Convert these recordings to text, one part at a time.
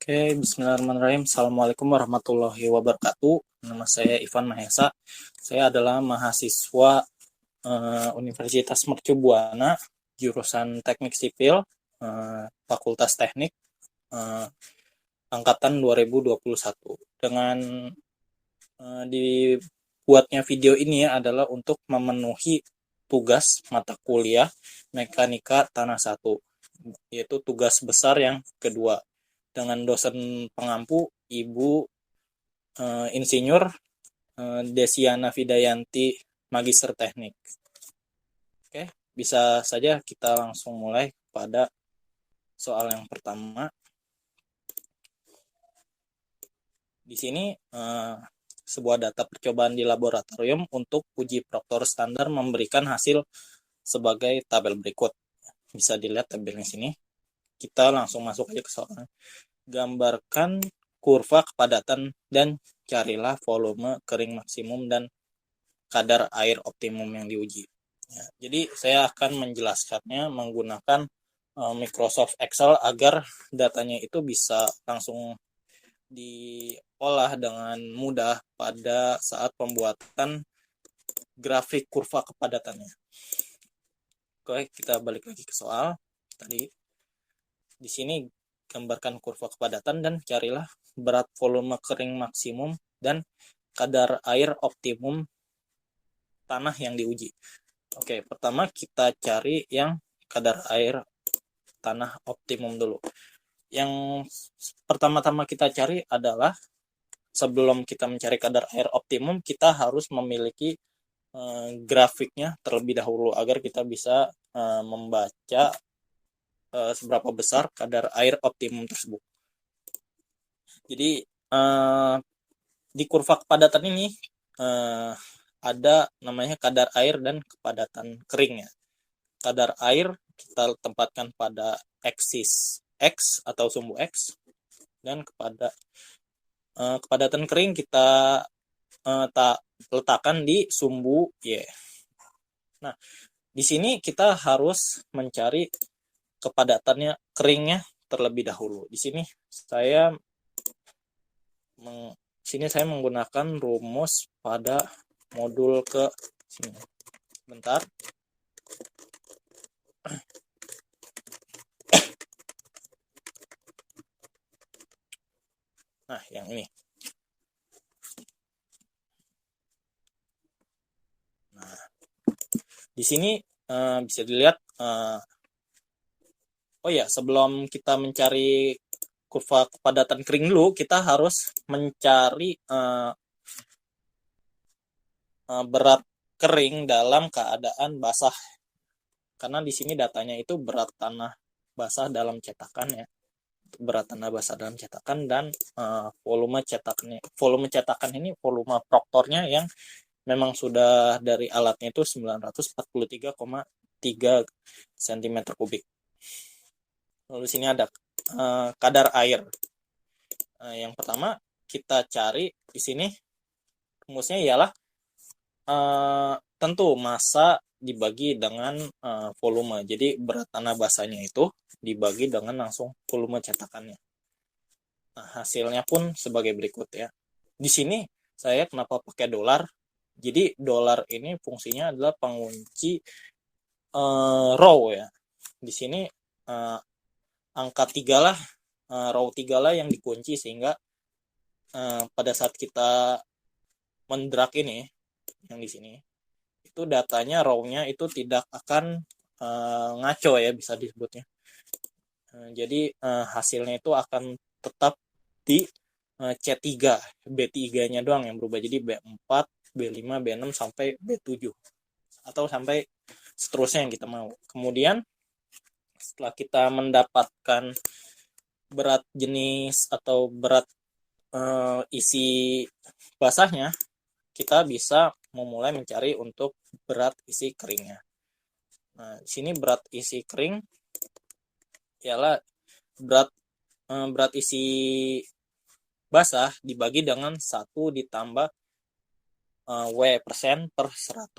Oke, bismillahirrahmanirrahim. Assalamualaikum warahmatullahi wabarakatuh. Nama saya Ivan Mahesa. Saya adalah mahasiswa Universitas Mercu Buana, jurusan Teknik Sipil, Fakultas Teknik, angkatan 2021. Dengan dibuatnya video ini adalah untuk memenuhi tugas mata kuliah Mekanika Tanah 1, yaitu tugas besar yang kedua, dengan dosen pengampu Ibu Insinyur Desiana Vidayanti, Magister Teknik. Oke, bisa saja kita langsung mulai pada soal yang pertama. Di sini sebuah data percobaan di laboratorium untuk uji proktor standar memberikan hasil sebagai tabel berikut. Bisa dilihat tabelnya sini. Kita langsung masuk aja ke soalnya. Gambarkan kurva kepadatan dan carilah volume kering maksimum dan kadar air optimum yang diuji. Ya, jadi saya akan menjelaskannya menggunakan Microsoft Excel agar datanya itu bisa langsung diolah dengan mudah pada saat pembuatan grafik kurva kepadatannya. Oke, kita balik lagi ke soal tadi. Di sini gambarkan kurva kepadatan dan carilah berat volume kering maksimum dan kadar air optimum tanah yang diuji. Oke, pertama kita cari yang kadar air tanah optimum dulu. Yang pertama-tama kita cari adalah, sebelum kita mencari kadar air optimum, kita harus memiliki grafiknya terlebih dahulu agar kita bisa membaca seberapa besar kadar air optimum tersebut. Jadi di kurva kepadatan ini ada namanya kadar air dan kepadatan kering ya. Kadar air kita tempatkan pada aksis X atau sumbu X, dan kepadatan kering kita letakkan di sumbu Y. Nah, di sini kita harus mencari kepadatannya keringnya terlebih dahulu. Di sini saya menggunakan rumus pada modul ke sini. Bentar. Nah, yang ini. Nah, di sini bisa dilihat. Oh ya, sebelum kita mencari kurva kepadatan kering dulu, kita harus mencari berat kering dalam keadaan basah. Karena di sini datanya itu berat tanah basah dalam cetakan ya. Berat tanah basah dalam cetakan dan volume cetakan ini volume proktornya yang memang sudah dari alatnya itu 943,3 cm kubik. Lalu sini ada kadar air. Yang pertama kita cari di sini rumusnya ialah tentu massa dibagi dengan volume. Jadi berat tanah basahnya itu dibagi dengan langsung volume cetakannya. Nah, hasilnya pun sebagai berikut ya. Di sini saya kenapa pakai dolar? Jadi dolar ini fungsinya adalah pengunci row ya. Di sini angka 3 lah, row 3 lah yang dikunci, sehingga pada saat kita mendrag ini yang di sini itu datanya row-nya itu tidak akan ngaco ya, bisa disebutnya. Jadi hasilnya itu akan tetap di C3, B3-nya doang yang berubah. Jadi B4, B5, B6 sampai B7 atau sampai seterusnya yang kita mau. Kemudian setelah kita mendapatkan berat jenis atau berat isi basahnya, kita bisa memulai mencari untuk berat isi keringnya. Nah, di sini berat isi kering ialah berat isi basah dibagi dengan 1 ditambah W persen per 100.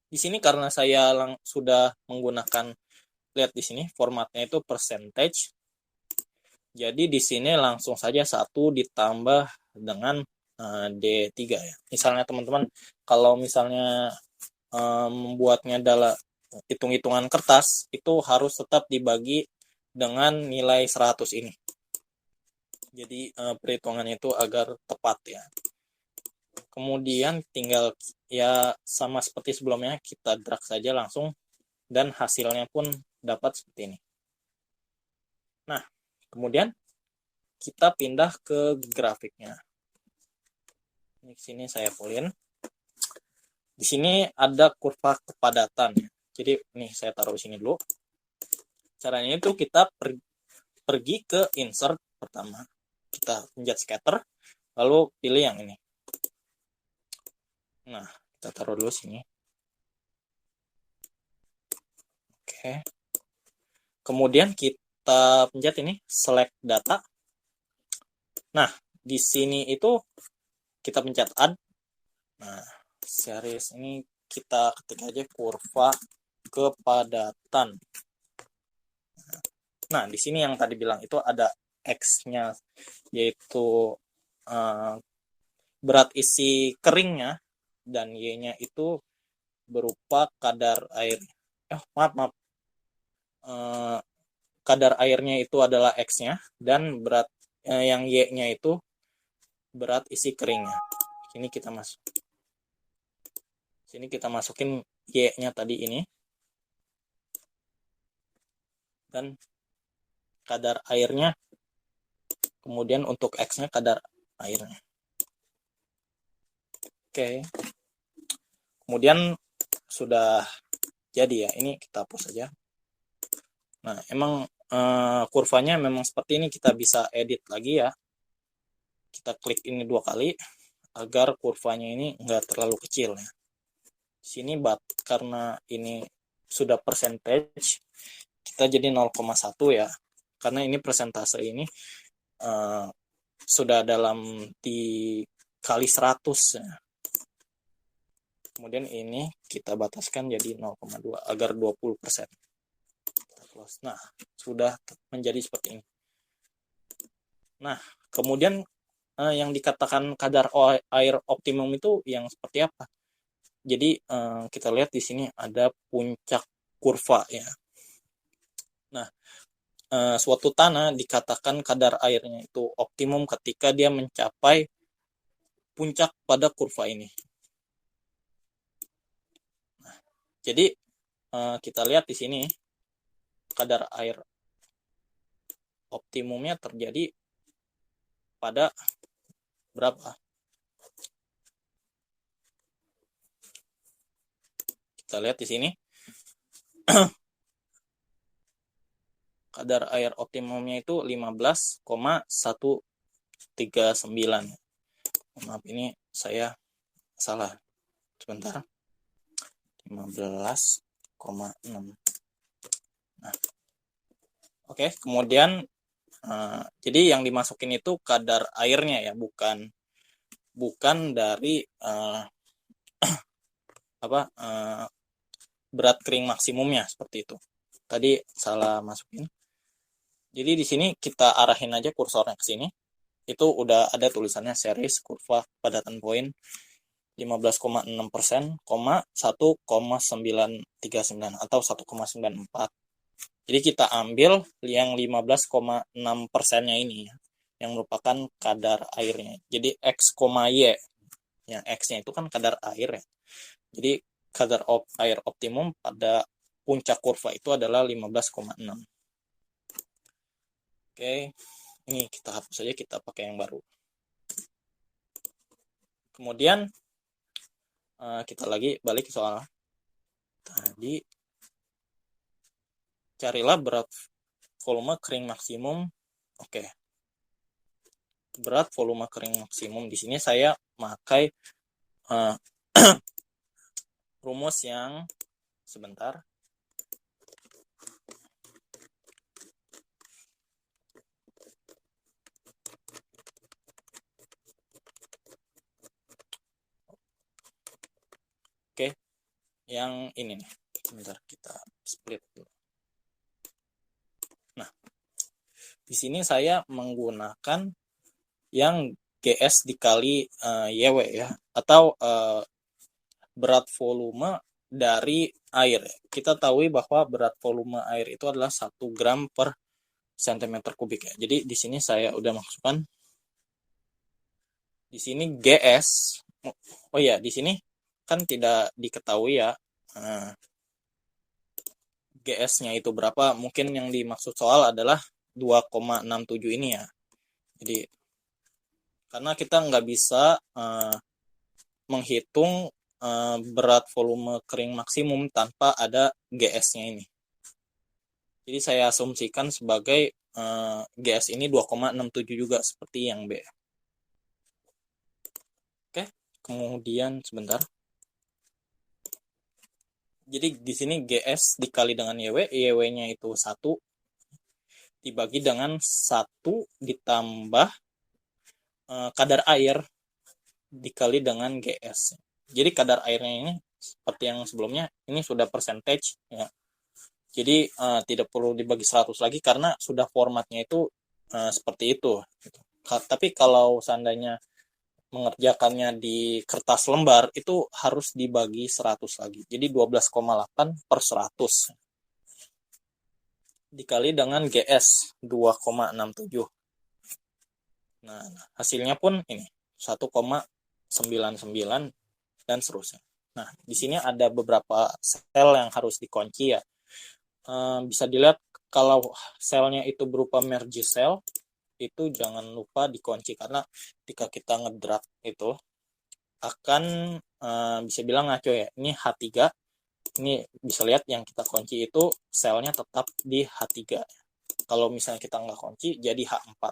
Di sini karena saya sudah menggunakan, lihat di sini formatnya itu percentage. Jadi di sini langsung saja 1 ditambah dengan D3 ya. Misalnya teman-teman, kalau misalnya membuatnya dalam hitung-hitungan kertas, itu harus tetap dibagi dengan nilai 100 ini. Jadi perhitungannya itu agar tepat ya. Kemudian tinggal ya sama seperti sebelumnya, kita drag saja langsung dan hasilnya pun dapat seperti ini. Nah, kemudian kita pindah ke grafiknya. Di sini saya fullin. Di sini ada kurva kepadatan. Jadi nih saya taruh di sini dulu. Caranya itu kita pergi ke insert pertama. Kita pencet scatter, lalu pilih yang ini. Nah, kita taruh dulu sini. Oke. Kemudian kita pencet ini select data. Nah, di sini itu kita pencet add. Nah, series ini kita ketik aja kurva kepadatan. Nah, di sini yang tadi bilang itu ada X-nya, yaitu berat isi keringnya, dan Y-nya itu berupa kadar air. Maaf. Kadar airnya itu adalah X-nya, dan berat yang Y-nya itu berat isi keringnya. Sini kita masukin Y-nya tadi ini, dan kadar airnya, kemudian untuk X-nya kadar airnya. Oke. Kemudian sudah jadi ya, ini kita hapus saja. Nah, emang kurvanya memang seperti ini, kita bisa edit lagi ya. Kita klik ini 2 kali agar kurvanya ini enggak terlalu kecil ya. Di sini karena ini sudah percentage, kita jadi 0,1 ya. Karena ini persentase ini sudah dalam dikali 100 ya. Kemudian ini kita bataskan jadi 0,2 agar 20%. Nah, sudah menjadi seperti ini. Nah, kemudian yang dikatakan kadar air optimum itu yang seperti apa? Jadi kita lihat di sini ada puncak kurva ya. Nah, suatu tanah dikatakan kadar airnya itu optimum ketika dia mencapai puncak pada kurva ini. Nah, jadi kita lihat di sini kadar air optimumnya terjadi pada berapa? Kita lihat di sini. Kadar air optimumnya itu 15,139. Maaf, ini saya salah. Sebentar. 15,6. Nah. Oke, kemudian jadi yang dimasukin itu kadar airnya ya, bukan dari berat kering maksimumnya, seperti itu. Tadi salah masukin. Jadi di sini kita arahin aja kursornya ke sini. Itu udah ada tulisannya series kurva kepadatan poin 15,6%, 1,939 atau 1,94. Jadi kita ambil yang 15,6%-nya ini yang merupakan kadar airnya. Jadi X, Y. Yang X-nya itu kan kadar air ya. Jadi kadar air optimum pada puncak kurva itu adalah 15,6. Oke, ini kita hapus saja, kita pakai yang baru. Kemudian kita lagi balik ke soal tadi. Carilah berat volume kering maksimum. Oke. Berat volume kering maksimum. Di sini saya pakai rumus yang sebentar. Oke. Yang ini nih. Sebentar, kita split dulu. Nah, Di sini saya menggunakan yang GS dikali YW ya, atau berat volume dari air. Kita tahu bahwa berat volume air itu adalah 1 gram per cm kubik ya. Jadi di sini saya udah masukkan di sini GS. Oh ya, di sini kan tidak diketahui ya GS-nya itu berapa. Mungkin yang dimaksud soal adalah 2,67 ini ya. Jadi karena kita nggak bisa menghitung berat volume kering maksimum tanpa ada GS-nya ini. Jadi saya asumsikan sebagai GS ini 2,67 juga seperti yang B. Oke, kemudian sebentar. Jadi di sini GS dikali dengan YW, YW-nya itu 1 dibagi dengan 1 ditambah kadar air dikali dengan GS. Jadi kadar airnya ini seperti yang sebelumnya, ini sudah percentage ya. Jadi tidak perlu dibagi 100 lagi karena sudah formatnya itu seperti itu gitu. Tapi kalau seandainya mengerjakannya di kertas lembar itu harus dibagi 100 lagi. Jadi 12,8 per 100 dikali dengan GS 2,67. Nah, hasilnya pun ini 1,99 dan seterusnya. Nah, di sini ada beberapa sel yang harus dikunci ya. Bisa dilihat kalau selnya itu berupa merge cell, itu jangan lupa dikunci karena ketika kita ngedrag itu akan bisa bilang ngaco ya. Ini H3, ini bisa lihat yang kita kunci itu selnya tetap di H3. Kalau misalnya kita nggak kunci jadi H4.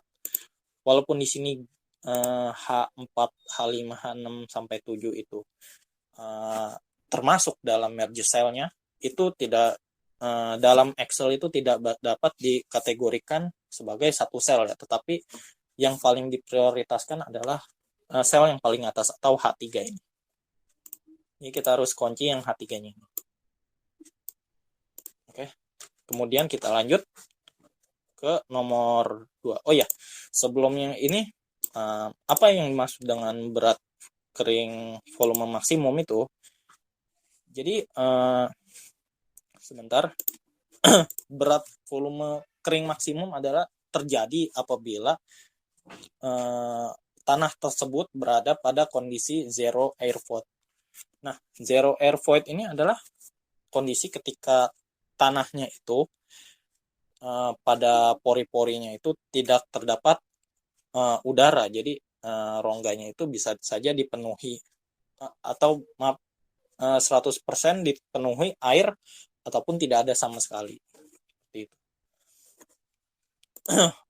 Walaupun di sini H4, H5, H6 sampai 7 itu termasuk dalam merge cell-nya, itu tidak dalam Excel itu tidak dapat dikategorikan sebagai satu sel ya, tetapi yang paling diprioritaskan adalah sel yang paling atas atau H3 ini. Jadi kita harus kunci yang H3-nya. Oke. Kemudian kita lanjut ke nomor 2. Oh ya, sebelumnya ini apa yang dimaksud dengan berat kering volume maksimum itu? Jadi sebentar. Berat volume kering maksimum adalah terjadi apabila tanah tersebut berada pada kondisi zero air void. Nah, zero air void ini adalah kondisi ketika tanahnya itu pada pori-porinya itu tidak terdapat udara. Jadi rongganya itu bisa saja dipenuhi atau maaf 100% dipenuhi air ataupun tidak ada sama sekali. Seperti itu.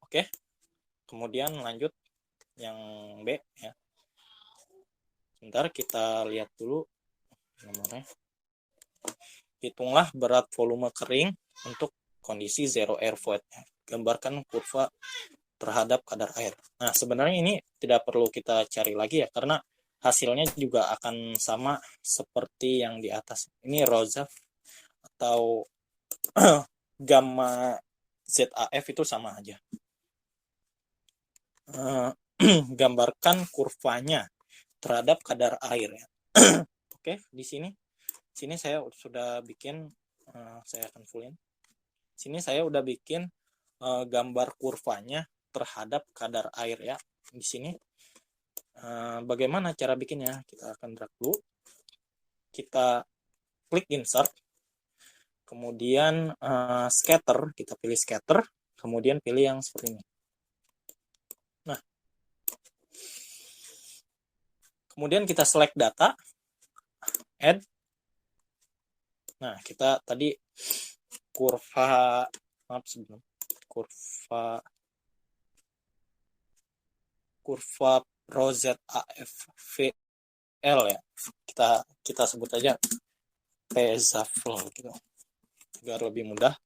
Oke. Kemudian lanjut yang B ya. Sebentar kita lihat dulu nomornya. Hitunglah berat volume kering untuk kondisi zero air void. Gambarkan kurva terhadap kadar air. Nah, sebenarnya ini tidak perlu kita cari lagi ya, karena hasilnya juga akan sama seperti yang di atas. Ini Rozaf atau gamma ZAF itu sama aja. Gambarkan kurvanya terhadap kadar air ya. Oke, di sini saya sudah bikin, saya akan fullin. Sini saya udah bikin gambar kurvanya terhadap kadar air ya. Di sini bagaimana cara bikinnya? Kita akan drag dulu. Kita klik insert. Kemudian scatter, kita pilih scatter, kemudian pilih yang seperti ini. Nah, kemudian kita select data, add. Nah, kita tadi kurva, maaf sebelum kurva Rho ZAFVL ya. Kita sebut aja PZAFL gitu, agar lebih mudah.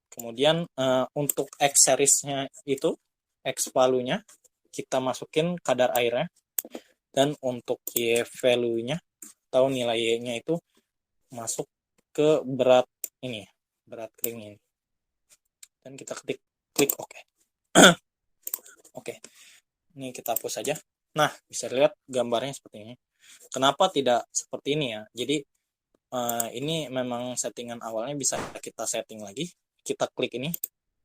Kemudian untuk X series-nya itu, X value-nya kita masukin kadar airnya, dan untuk Y value-nya atau nilai Y-nya itu masuk ke berat ini, berat kering ini. Dan kita klik OK. Oke, ini kita hapus saja. Nah, bisa lihat gambarnya seperti ini. Kenapa tidak seperti ini ya? Jadi ini memang settingan awalnya, bisa kita setting lagi. Kita klik ini,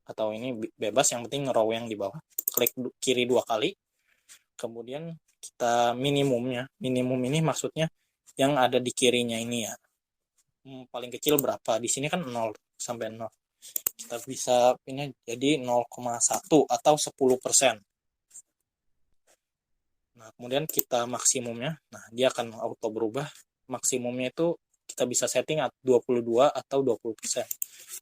atau ini bebas, yang penting row yang di bawah. Klik kiri 2 kali. Kemudian kita minimumnya. Minimum ini maksudnya yang ada di kirinya ini ya. Paling kecil berapa? Di sini kan 0 sampai 0. Kita bisa ini jadi 0,1 atau 10%. Nah, kemudian kita maksimumnya. Nah, dia akan auto berubah. Maksimumnya itu kita bisa setting 22 atau 20%.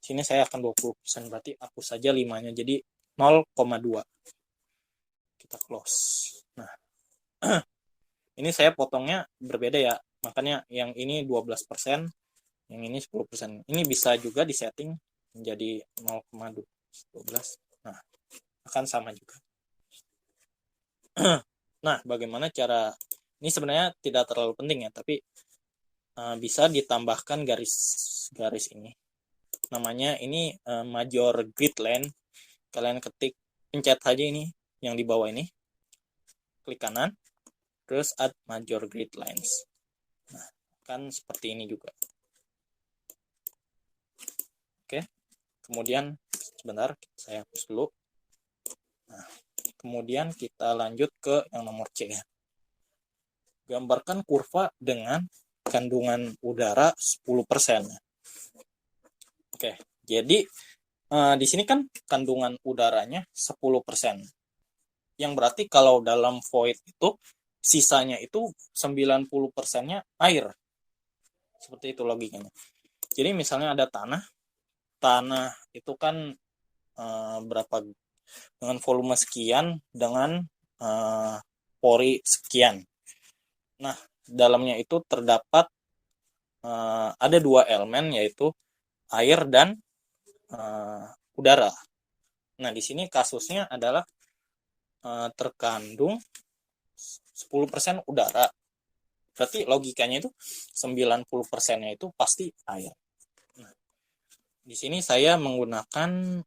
Sini saya akan 20%, berarti hapus saja 5-nya jadi 0,2. Kita close. Nah, ini saya potongnya berbeda ya. Makanya yang ini 12%, yang ini 10%. Ini bisa juga disetting menjadi 0,12. Nah, akan sama juga. Nah, bagaimana cara ini? Sebenarnya tidak terlalu penting ya, tapi bisa ditambahkan garis ini. Namanya ini major grid line. Kalian pencet saja ini yang di bawah ini. Klik kanan, terus add major grid lines. Nah, kan seperti ini juga. Oke. Kemudian sebentar, saya hapus dulu. Nah, kemudian kita lanjut ke yang nomor C ya. Gambarkan kurva dengan kandungan udara 10%. Oke, jadi di sini kan kandungan udaranya 10%. Yang berarti kalau dalam void itu sisanya itu 90%-nya air. Seperti itu logikanya. Jadi misalnya ada tanah itu kan berapa, dengan volume sekian, dengan pori sekian. Nah, dalamnya itu terdapat ada 2 elemen, yaitu air dan udara. Nah, di sini kasusnya adalah terkandung 10% udara. Berarti logikanya itu 90%-nya itu pasti air. Nah, di sini saya menggunakan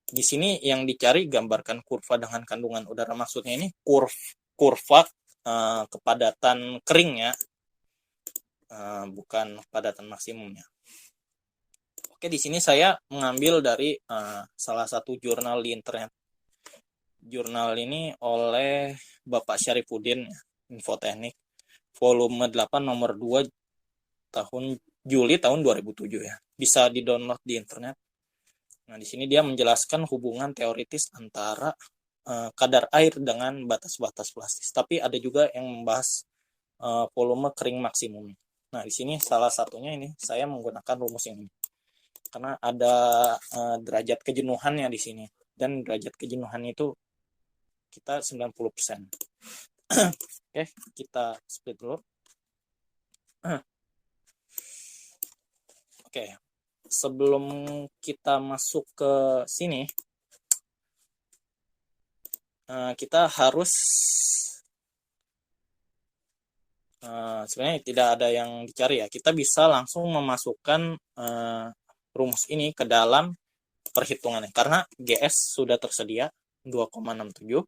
di sini yang dicari gambarkan kurva dengan kandungan udara. Maksudnya ini kurva kepadatan keringnya, bukan kepadatan maksimumnya. Oke, di sini saya mengambil dari salah satu jurnal di internet. Jurnal ini oleh Bapak Syarifuddin, Infoteknik, volume 8 nomor 2 Juli tahun 2007 ya. Bisa di-download di internet. Nah, di sini dia menjelaskan hubungan teoritis antara kadar air dengan batas-batas plastis. Tapi ada juga yang membahas volume kering maksimum. Nah, di sini salah satunya ini saya menggunakan rumus ini. Karena ada derajat kejenuhannya di sini. Dan derajat kejenuhan itu kita 90%. Oke, kita split dulu. Oke, sebelum kita masuk ke sini, kita harus sebenarnya tidak ada yang dicari ya. Kita bisa langsung memasukkan rumus ini ke dalam perhitungannya. Karena GS sudah tersedia 2,67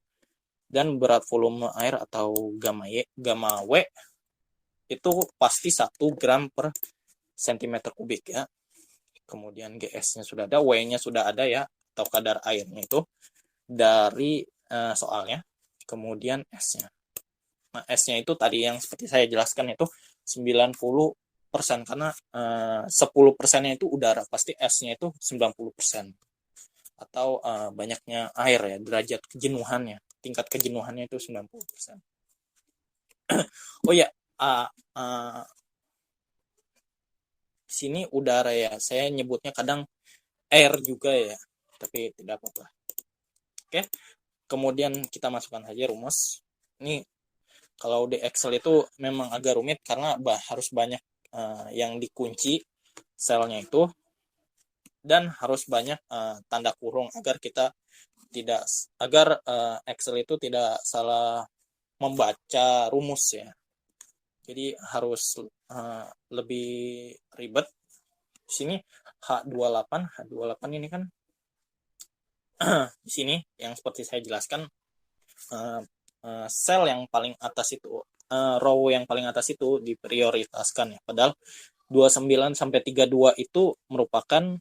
dan berat volume air atau gamma W itu pasti 1 gram per cm kubik ya. Kemudian GS-nya sudah ada, W-nya sudah ada ya, atau kadar airnya itu dari soalnya. Kemudian S-nya. Nah, S-nya itu tadi yang seperti saya jelaskan itu 90%, karena 10%-nya itu udara, pasti S-nya itu 90%. Atau banyaknya air ya, derajat kejenuhannya, tingkat kejenuhannya itu 90%. Oh ya, sini udara ya, saya nyebutnya kadang air juga ya, tapi tidak apa-apa. Oke, kemudian kita masukkan saja rumus. Ini kalau di Excel itu memang agak rumit karena harus banyak yang dikunci selnya itu, dan harus banyak tanda kurung agar Excel itu tidak salah membaca rumus ya. Jadi harus lebih ribet. Di sini H28 ini kan di sini yang seperti saya jelaskan, sel yang paling atas itu, row yang paling atas itu diprioritaskan ya. Padahal 29 sampai 32 itu merupakan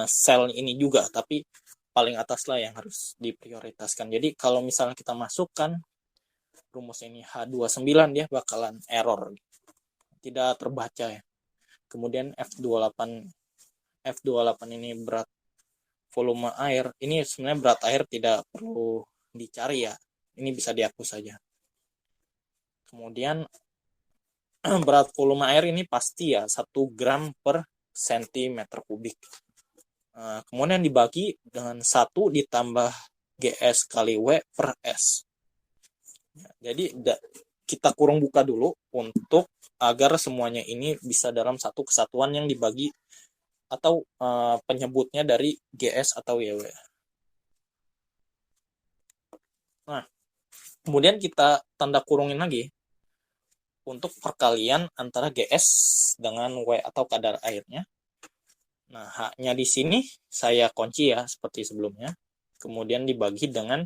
sel ini juga, tapi paling atas lah yang harus diprioritaskan. Jadi kalau misalnya kita masukkan rumus ini H29, dia bakalan error, tidak terbaca ya. Kemudian F28 ini berat volume air. Ini sebenarnya berat air tidak perlu dicari ya. Ini bisa dihapus saja. Kemudian berat volume air ini pasti ya 1 gram per sentimeter kubik. Kemudian dibagi dengan 1 ditambah GS kali W per S. Jadi kita kurung buka dulu untuk agar semuanya ini bisa dalam satu kesatuan yang dibagi atau penyebutnya dari GS atau YW. Nah, kemudian kita tanda kurungin lagi untuk perkalian antara GS dengan W atau kadar airnya. Nah, H-nya di sini saya kunci ya seperti sebelumnya. Kemudian dibagi dengan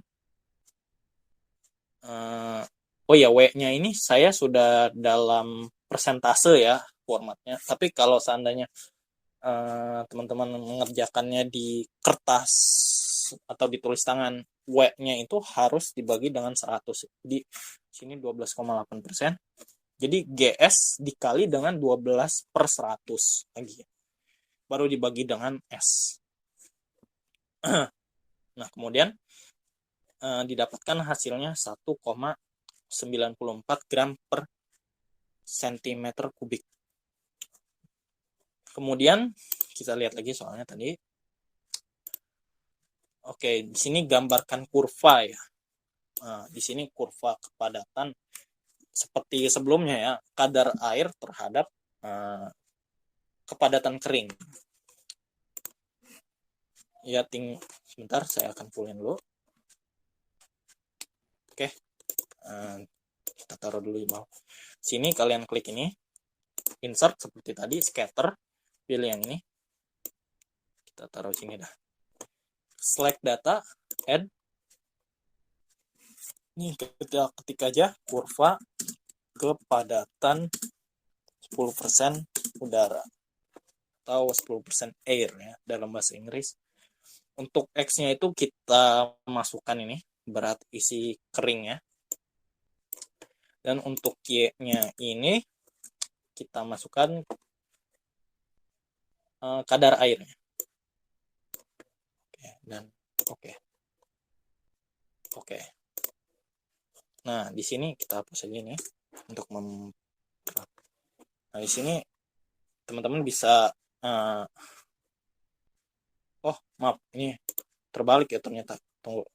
W-nya ini saya sudah dalam persentase ya formatnya. Tapi kalau seandainya teman-teman mengerjakannya di kertas atau ditulis tangan, W-nya itu harus dibagi dengan 100. Di sini 12,8%. Jadi GS dikali dengan 12 per 100 lagi. Baru dibagi dengan S. Nah, kemudian didapatkan hasilnya 1,94 gram per sentimeter kubik. Kemudian kita lihat lagi soalnya tadi. Oke, di sini gambarkan kurva ya. Di sini kurva kepadatan seperti sebelumnya ya, kadar air terhadap kepadatan kering. Ya, sebentar saya akan fullin dulu. Oke, kita taruh dulu di bawah. Sini kalian klik ini, insert seperti tadi, scatter, pilih yang ini. Kita taruh sini dah. Select data, add. Ini kita ketik aja kurva kepadatan 10% udara atau 10% air ya dalam bahasa Inggris. Untuk X-nya itu kita masukkan ini berat isi kering ya. Dan untuk Y-nya ini kita masukkan kadar airnya. Oke, dan oke. Nah, di sini kita hapus aja ini untuk Nah, di sini teman-teman bisa oh, maaf, ini terbalik ya ternyata. Tunggu.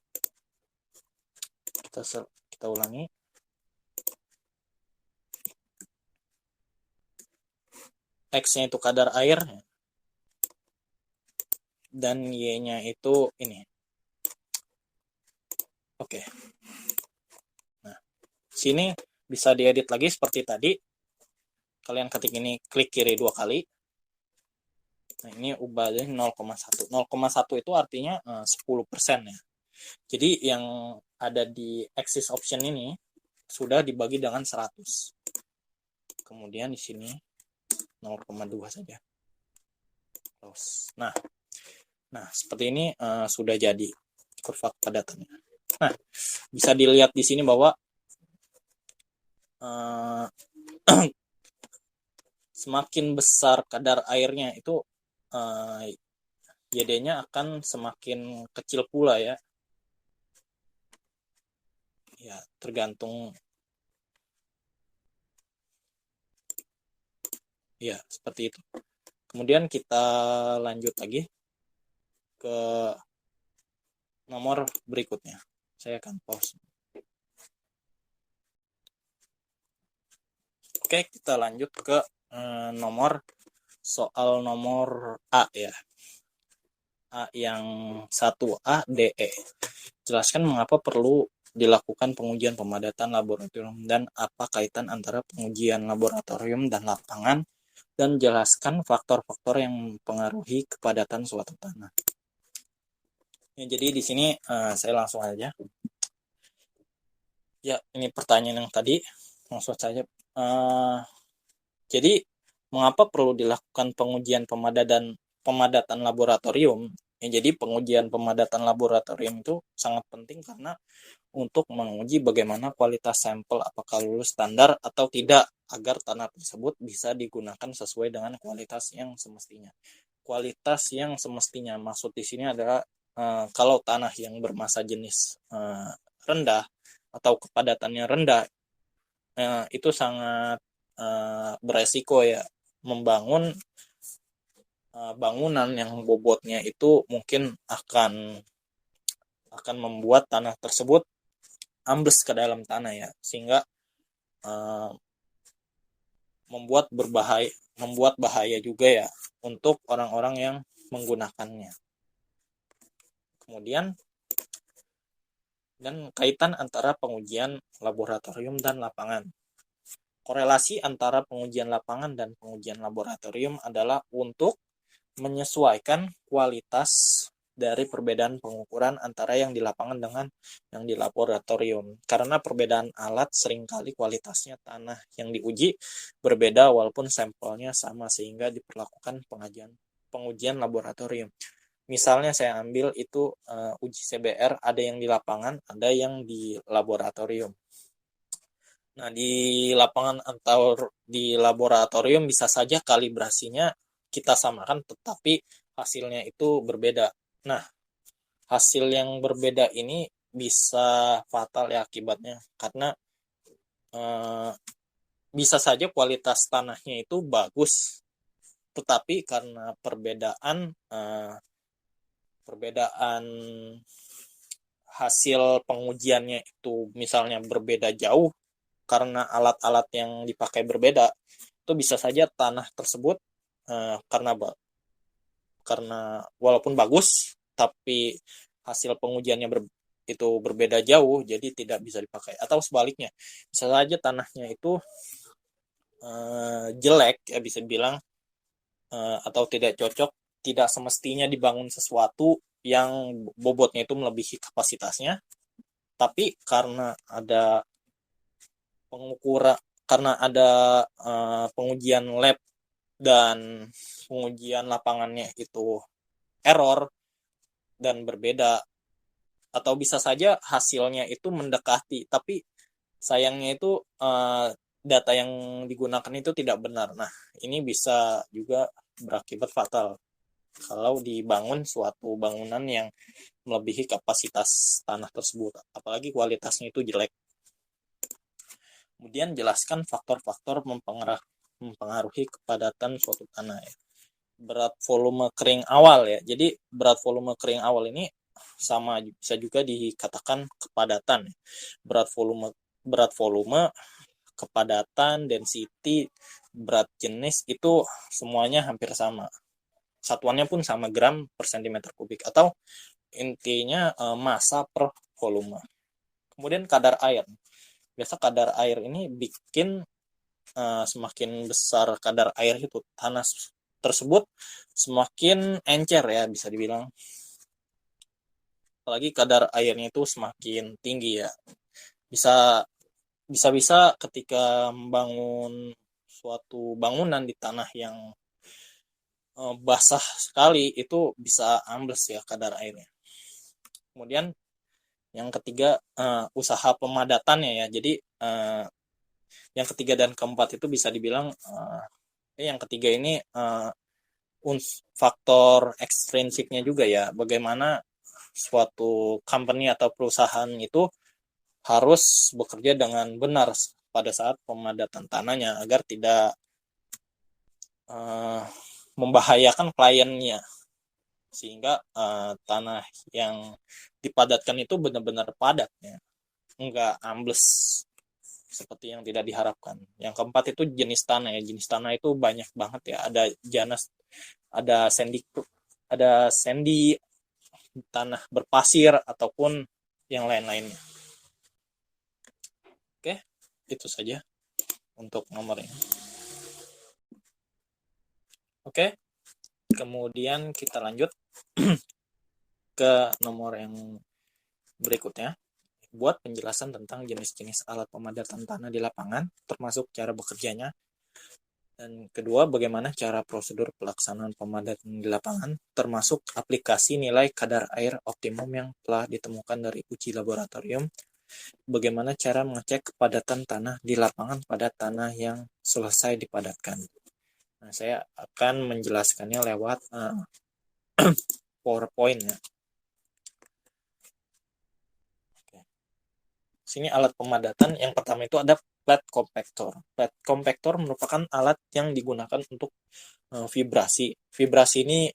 Kita ulangi. X-nya itu kadar air dan Y-nya itu ini. Oke. Nah, sini bisa diedit lagi seperti tadi. Kalian ketik ini, klik kiri 2 kali. Nah, ini ubah jadi 0,1. 0,1 itu artinya 10% ya. Jadi yang ada di axis option ini sudah dibagi dengan 100. Kemudian di sini 0,2 saja. Nah, seperti ini sudah jadi kurva kepadatannya. Nah, bisa dilihat di sini bahwa semakin besar kadar airnya itu YD-nya akan semakin kecil pula ya. Ya, tergantung. Ya, seperti itu. Kemudian kita lanjut lagi ke nomor berikutnya. Saya akan pause. Oke, kita lanjut ke soal nomor A ya. A yang 1A DE. Jelaskan mengapa perlu dilakukan pengujian pemadatan laboratorium dan apa kaitan antara pengujian laboratorium dan lapangan dan jelaskan faktor-faktor yang mempengaruhi kepadatan suatu tanah. Ya, jadi di sini saya langsung aja. Ya, ini pertanyaan yang tadi langsung saja. Jadi mengapa perlu dilakukan pengujian pemadatan laboratorium? Ya, jadi pengujian pemadatan laboratorium itu sangat penting karena untuk menguji bagaimana kualitas sampel apakah lulus standar atau tidak agar tanah tersebut bisa digunakan sesuai dengan kualitas yang semestinya. Kualitas yang semestinya maksud di sini adalah kalau tanah yang bermassa jenis rendah atau kepadatannya rendah itu sangat beresiko ya membangun bangunan yang bobotnya itu mungkin akan membuat tanah tersebut ambles ke dalam tanah ya, sehingga membuat bahaya juga ya untuk orang-orang yang menggunakannya. Kemudian dan kaitan antara pengujian laboratorium dan lapangan. Korelasi antara pengujian lapangan dan pengujian laboratorium adalah untuk menyesuaikan kualitas dari perbedaan pengukuran antara yang di lapangan dengan yang di laboratorium. Karena perbedaan alat seringkali kualitasnya tanah yang diuji berbeda walaupun sampelnya sama sehingga diperlakukan pengujian laboratorium. Misalnya saya ambil itu uji CBR, ada yang di lapangan, ada yang di laboratorium. Nah, di lapangan atau di laboratorium bisa saja kalibrasinya kita samakan, tetapi hasilnya itu berbeda. Nah, hasil yang berbeda ini bisa fatal ya akibatnya, karena bisa saja kualitas tanahnya itu bagus, tetapi karena perbedaan hasil pengujiannya itu misalnya berbeda jauh, karena alat-alat yang dipakai berbeda, itu bisa saja tanah tersebut karena walaupun bagus tapi hasil pengujiannya itu berbeda jauh, jadi tidak bisa dipakai. Atau sebaliknya, bisa saja tanahnya itu jelek ya bisa bilang, atau tidak cocok, tidak semestinya dibangun sesuatu yang bobotnya itu melebihi kapasitasnya, tapi karena ada pengujian lab dan pengujian lapangannya itu error dan berbeda, atau bisa saja hasilnya itu mendekati tapi sayangnya itu data yang digunakan itu tidak benar. Nah, ini bisa juga berakibat fatal kalau dibangun suatu bangunan yang melebihi kapasitas tanah tersebut, apalagi kualitasnya itu jelek. Kemudian jelaskan faktor-faktor mempengaruhi kepadatan suatu tanah ya. Berat volume kering awal ya. Jadi berat volume kering awal ini sama bisa juga dikatakan kepadatan. Berat volume, kepadatan, density, berat jenis itu semuanya hampir sama. Satuannya pun sama, gram per centimeter kubik, atau intinya massa per volume. Kemudian kadar air. Biasa kadar air ini bikin semakin besar kadar air itu, tanah tersebut semakin encer ya bisa dibilang. Apalagi kadar airnya itu semakin tinggi ya. Bisa ketika membangun suatu bangunan di tanah yang basah sekali itu bisa ambles ya kadar airnya. Kemudian yang ketiga usaha pemadatannya ya. Jadi yang ketiga dan keempat itu bisa dibilang yang ketiga ini faktor ekstrinsiknya juga ya. Bagaimana suatu company atau perusahaan itu harus bekerja dengan benar pada saat pemadatan tanahnya agar tidak membahayakan kliennya, sehingga tanah yang dipadatkan itu benar-benar padat ya, enggak ambles seperti yang tidak diharapkan. Yang keempat itu jenis tanah ya. Jenis tanah itu banyak banget ya. Ada Janus, ada sandy, tanah berpasir, ataupun yang lain-lainnya. Oke, itu saja untuk nomornya. Oke, kemudian kita lanjut ke nomor yang berikutnya. Buat penjelasan tentang jenis-jenis alat pemadatan tanah di lapangan, termasuk cara bekerjanya. Dan kedua, bagaimana cara prosedur pelaksanaan pemadatan di lapangan, termasuk aplikasi nilai kadar air optimum yang telah ditemukan dari uji laboratorium. Bagaimana cara mengecek kepadatan tanah di lapangan pada tanah yang selesai dipadatkan. Nah, saya akan menjelaskannya lewat PowerPoint ya. Sini alat pemadatan yang pertama itu ada flat compactor. Flat compactor merupakan alat yang digunakan untuk vibrasi. Vibrasi ini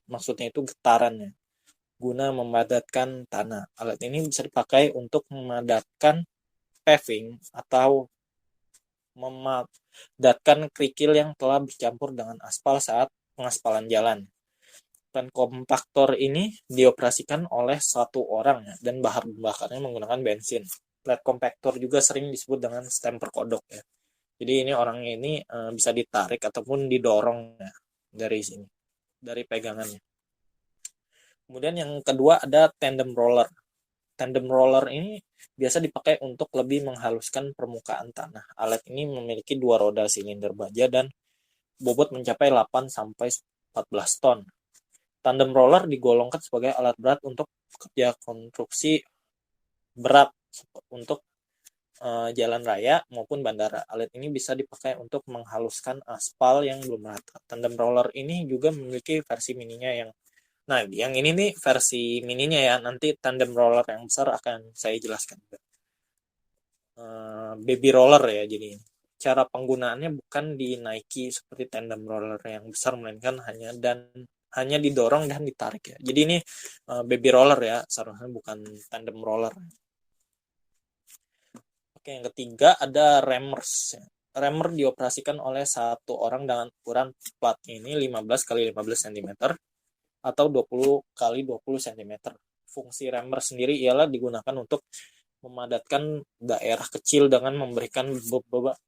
maksudnya itu getarannya guna memadatkan tanah. Alat ini bisa dipakai untuk memadatkan paving atau memadatkan kerikil yang telah bercampur dengan aspal saat pengaspalan jalan. Dan kompaktor ini dioperasikan oleh satu orang ya, dan bahan bakarnya menggunakan bensin. Flat compactor juga sering disebut dengan stemper kodok ya. Jadi ini orangnya ini bisa ditarik ataupun didorong ya, dari sini, dari pegangannya. Kemudian yang kedua ada tandem roller. Tandem roller ini biasa dipakai untuk lebih menghaluskan permukaan tanah. Alat ini memiliki dua roda silinder baja dan bobot mencapai 8 sampai 14 ton. Tandem roller digolongkan sebagai alat berat untuk kerja konstruksi berat untuk jalan raya maupun bandara. Alat ini bisa dipakai untuk menghaluskan aspal yang belum rata. Tandem roller ini juga memiliki versi mininya yang ini nih versi mininya ya. Nanti tandem roller yang besar akan saya jelaskan. Baby roller ya, jadi cara penggunaannya bukan dinaiki seperti tandem roller yang besar, melainkan hanya didorong dan ditarik ya. Jadi ini baby roller ya, seharusnya bukan tandem roller. Oke, yang ketiga ada rammers. Rammer dioperasikan oleh satu orang dengan ukuran platnya ini 15 kali 15 cm atau 20 kali 20 cm. Fungsi rammer sendiri ialah digunakan untuk memadatkan daerah kecil dengan memberikan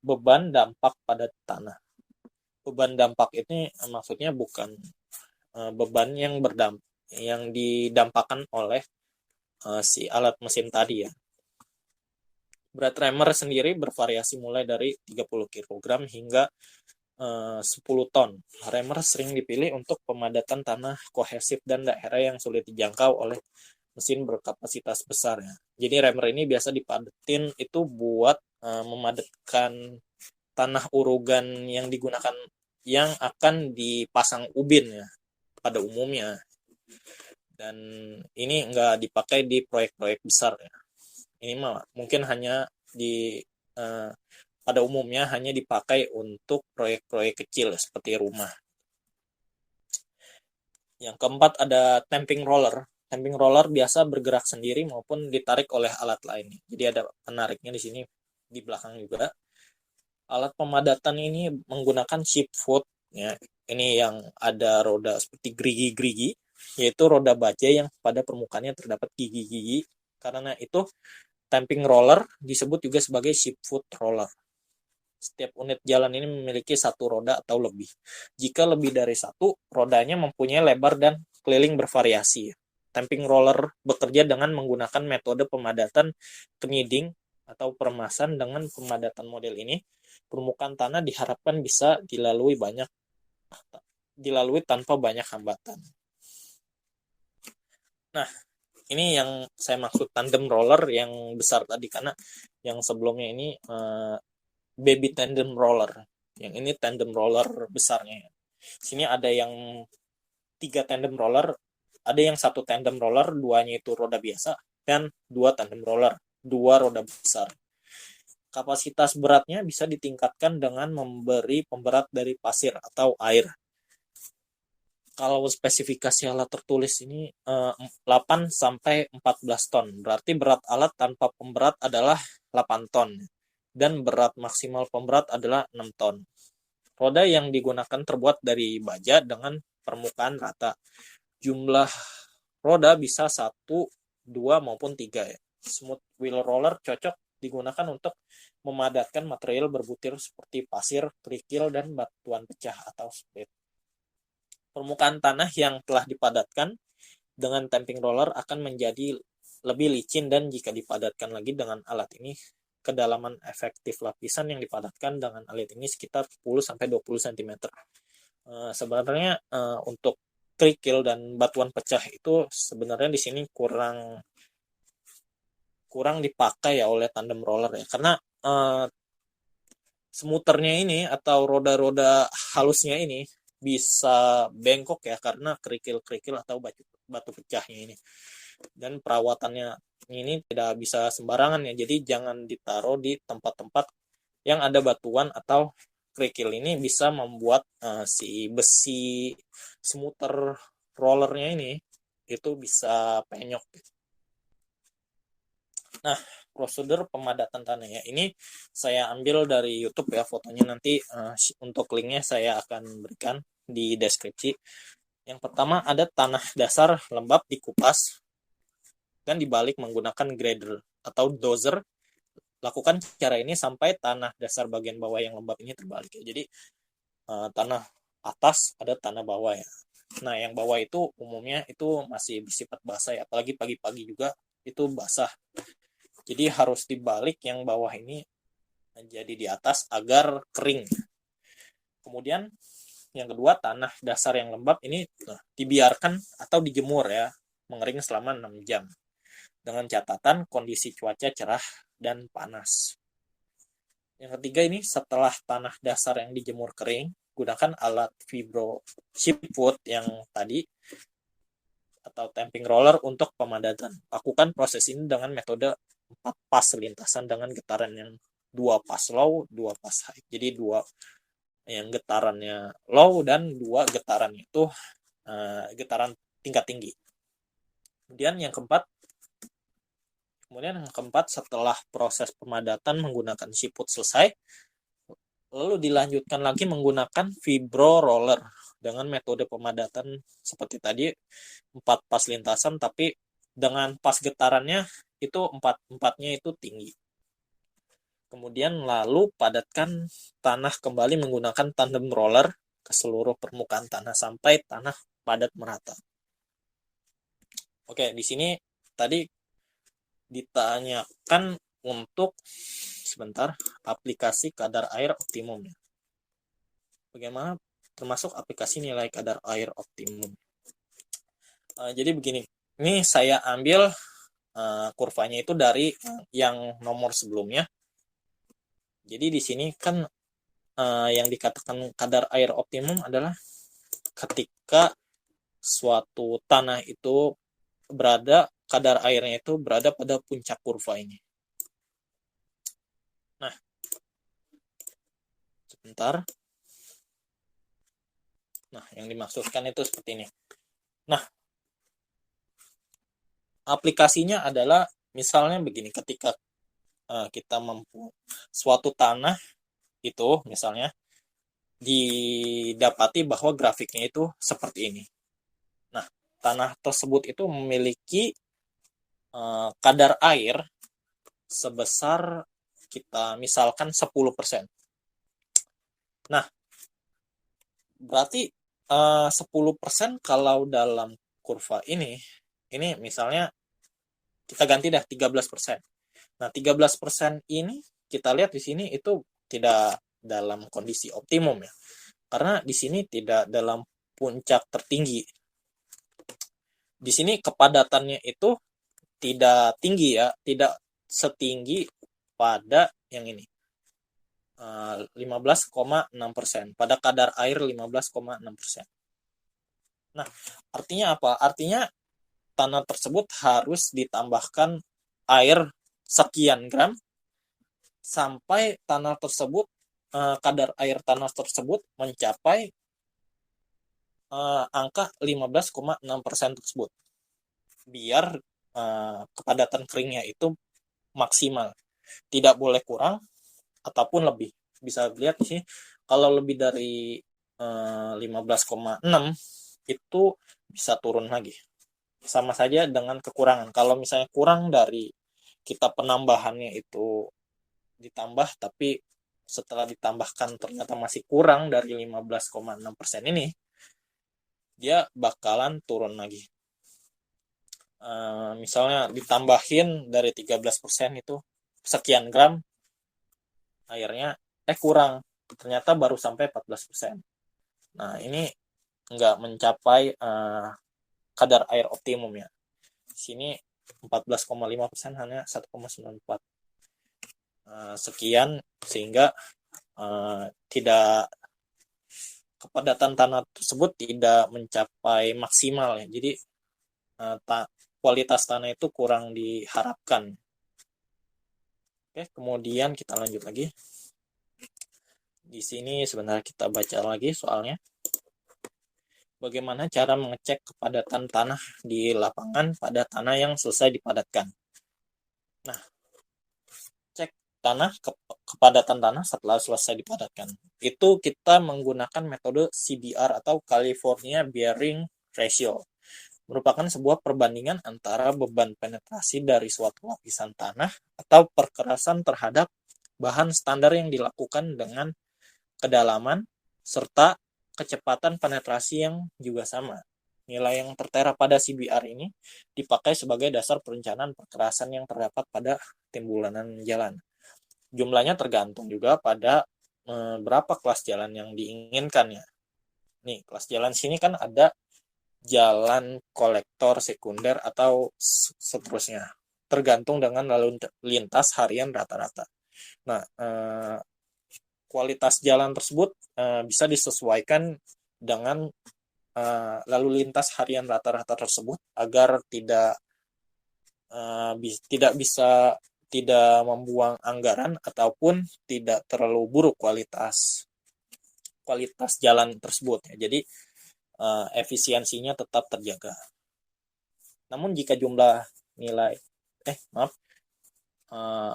beban dampak pada tanah. Beban dampak ini maksudnya bukan beban yang didampakkan oleh si alat mesin tadi ya. Berat rammer sendiri bervariasi mulai dari 30 kg hingga 10 ton. Rammer sering dipilih untuk pemadatan tanah kohesif dan daerah yang sulit dijangkau oleh mesin berkapasitas besar ya. Jadi rammer ini biasa dipadetin itu buat memadatkan tanah urugan yang digunakan yang akan dipasang ubin ya pada umumnya. Dan ini nggak dipakai di proyek-proyek besar ya. Ini mah mungkin hanya pada umumnya hanya dipakai untuk proyek-proyek kecil seperti rumah. Yang keempat ada tamping roller. Tamping roller biasa bergerak sendiri maupun ditarik oleh alat lain. Jadi ada penariknya di sini di belakang juga. Alat pemadatan ini menggunakan ship foot ya. Ini yang ada roda seperti gerigi-gerigi, yaitu roda baja yang pada permukaannya terdapat gigi-gigi. Karena itu tamping roller disebut juga sebagai ship foot roller. Setiap unit jalan ini memiliki satu roda atau lebih. Jika lebih dari satu, rodanya mempunyai lebar dan keliling bervariasi. Tamping roller bekerja dengan menggunakan metode pemadatan kneading atau peremasan. Dengan pemadatan model ini, permukaan tanah diharapkan bisa dilalui tanpa banyak hambatan. Nah, ini yang saya maksud tandem roller yang besar tadi, karena yang sebelumnya ini baby tandem roller. Yang ini tandem roller besarnya. Sini ada yang 3 tandem roller, ada yang 1 tandem roller, 2-nya itu roda biasa, dan 2 tandem roller, 2 roda besar. Kapasitas beratnya bisa ditingkatkan dengan memberi pemberat dari pasir atau air. Kalau spesifikasi alat tertulis ini 8 sampai 14 ton. Berarti berat alat tanpa pemberat adalah 8 ton. Dan berat maksimal pemberat adalah 6 ton. Roda yang digunakan terbuat dari baja dengan permukaan rata. Jumlah roda bisa 1, 2, maupun 3 ya. Smooth wheel roller cocok digunakan untuk memadatkan material berbutir seperti pasir, kerikil, dan batuan pecah atau split. permukaan tanah yang telah dipadatkan dengan tamping roller akan menjadi lebih licin, dan jika dipadatkan lagi dengan alat ini, kedalaman efektif lapisan yang dipadatkan dengan alat ini sekitar 10-20 cm. Sebenarnya untuk kerikil dan batuan pecah itu sebenarnya di sini kurang dipakai ya oleh tandem roller ya, karena semuternya ini atau roda-roda halusnya ini bisa bengkok ya karena kerikil-kerikil atau batu pecahnya ini. Dan perawatannya ini tidak bisa sembarangan ya, jadi jangan ditaruh di tempat-tempat yang ada batuan atau kerikil. Ini bisa membuat si besi semuter rollernya ini itu bisa penyok. Nah, prosedur pemadatan tanah ya, ini saya ambil dari YouTube ya, fotonya nanti untuk linknya saya akan berikan di deskripsi. Yang pertama ada tanah dasar lembab dikupas dan dibalik menggunakan grader atau dozer. Lakukan cara ini sampai tanah dasar bagian bawah yang lembab ini terbalik ya. Jadi tanah atas ada tanah bawah ya. Nah, yang bawah itu umumnya itu masih bersifat basah ya, apalagi pagi-pagi juga itu basah. Jadi harus dibalik yang bawah ini menjadi di atas agar kering. Kemudian yang kedua, tanah dasar yang lembab ini dibiarkan atau dijemur ya, mengering selama 6 jam. Dengan catatan kondisi cuaca cerah dan panas. Yang ketiga ini, setelah tanah dasar yang dijemur kering, gunakan alat vibro chipwood yang tadi atau tamping roller untuk pemadatan. Lakukan proses ini dengan metode 4 pas lintasan dengan getaran yang 2 pas low, 2 pas high. Jadi 2 yang getarannya low dan 2 getarannya itu getaran tingkat tinggi. Kemudian yang keempat, setelah proses pemadatan menggunakan chipwood selesai, lalu dilanjutkan lagi menggunakan vibro roller dengan metode pemadatan seperti tadi, 4 pas lintasan, tapi dengan pas getarannya itu 4-4-nya itu tinggi. Kemudian lalu padatkan tanah kembali menggunakan tandem roller ke seluruh permukaan tanah sampai tanah padat merata. Oke, di sini tadi ditanyakan untuk aplikasi kadar air optimum. Bagaimana termasuk aplikasi nilai kadar air optimum? Jadi begini, ini saya ambil kurvanya itu dari yang nomor sebelumnya. Jadi di sini kan yang dikatakan kadar air optimum adalah ketika suatu tanah itu kadar airnya itu berada pada puncak kurva ini. Nah, sebentar. Nah, yang dimaksudkan itu seperti ini. Nah, aplikasinya adalah misalnya begini, ketika kita mampu suatu tanah itu misalnya didapati bahwa grafiknya itu seperti ini. Nah, tanah tersebut itu memiliki kadar air sebesar kita misalkan 10%. Nah, berarti 10% kalau dalam kurva ini misalnya kita ganti dah 13%. Nah, 13% ini kita lihat di sini itu tidak dalam kondisi optimum ya. Karena di sini tidak dalam puncak tertinggi. Di sini kepadatannya itu tidak tinggi ya, tidak setinggi pada yang ini. 15,6%, pada kadar air 15,6%. Nah, artinya apa? Artinya tanah tersebut harus ditambahkan air sekian gram sampai tanah tersebut kadar air tanah tersebut mencapai angka 15,6% tersebut, biar kepadatan keringnya itu maksimal, tidak boleh kurang ataupun lebih. Bisa lihat di sini kalau lebih dari 15,6 itu bisa turun lagi, sama saja dengan kekurangan. Kalau misalnya kurang dari kita penambahannya itu ditambah, tapi setelah ditambahkan ternyata masih kurang dari 15,6% ini, dia bakalan turun lagi. Misalnya ditambahin dari 13% itu sekian gram, airnya kurang, ternyata baru sampai 14%. Nah, ini nggak mencapai kadar air optimum ya. Di sini 14,5% hanya 1,94 sekian, sehingga tidak kepadatan tanah tersebut tidak mencapai maksimal ya. Jadi kualitas tanah itu kurang diharapkan. Oke, kemudian kita lanjut lagi. Di sini sebentar kita baca lagi soalnya. Bagaimana cara mengecek kepadatan tanah di lapangan pada tanah yang selesai dipadatkan? Nah, cek tanah kepadatan tanah setelah selesai dipadatkan. Itu kita menggunakan metode CBR atau California Bearing Ratio. Merupakan sebuah perbandingan antara beban penetrasi dari suatu lapisan tanah atau perkerasan terhadap bahan standar yang dilakukan dengan kedalaman serta kecepatan penetrasi yang juga sama. Nilai yang tertera pada CBR ini dipakai sebagai dasar perencanaan perkerasan yang terdapat pada timbulanan jalan. Jumlahnya tergantung juga pada berapa kelas jalan yang diinginkan ya. Nih, kelas jalan sini kan ada jalan kolektor sekunder atau seterusnya. Tergantung dengan lalu lintas harian rata-rata. Nah, kualitas jalan tersebut bisa disesuaikan dengan lalu lintas harian rata-rata tersebut agar tidak membuang anggaran ataupun tidak terlalu buruk kualitas jalan tersebut ya. Jadi efisiensinya tetap terjaga. Namun jika jumlah nilai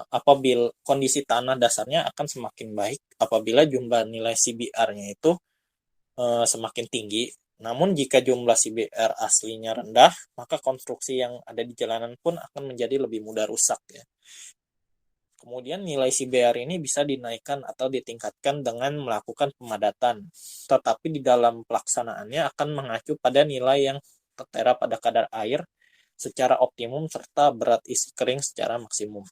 apabila kondisi tanah dasarnya akan semakin baik apabila jumlah nilai CBR-nya itu semakin tinggi. Namun jika jumlah CBR aslinya rendah, maka konstruksi yang ada di jalanan pun akan menjadi lebih mudah rusak ya. Kemudian nilai CBR ini bisa dinaikkan atau ditingkatkan dengan melakukan pemadatan, tetapi di dalam pelaksanaannya akan mengacu pada nilai yang tertera pada kadar air secara optimum serta berat isi kering secara maksimum.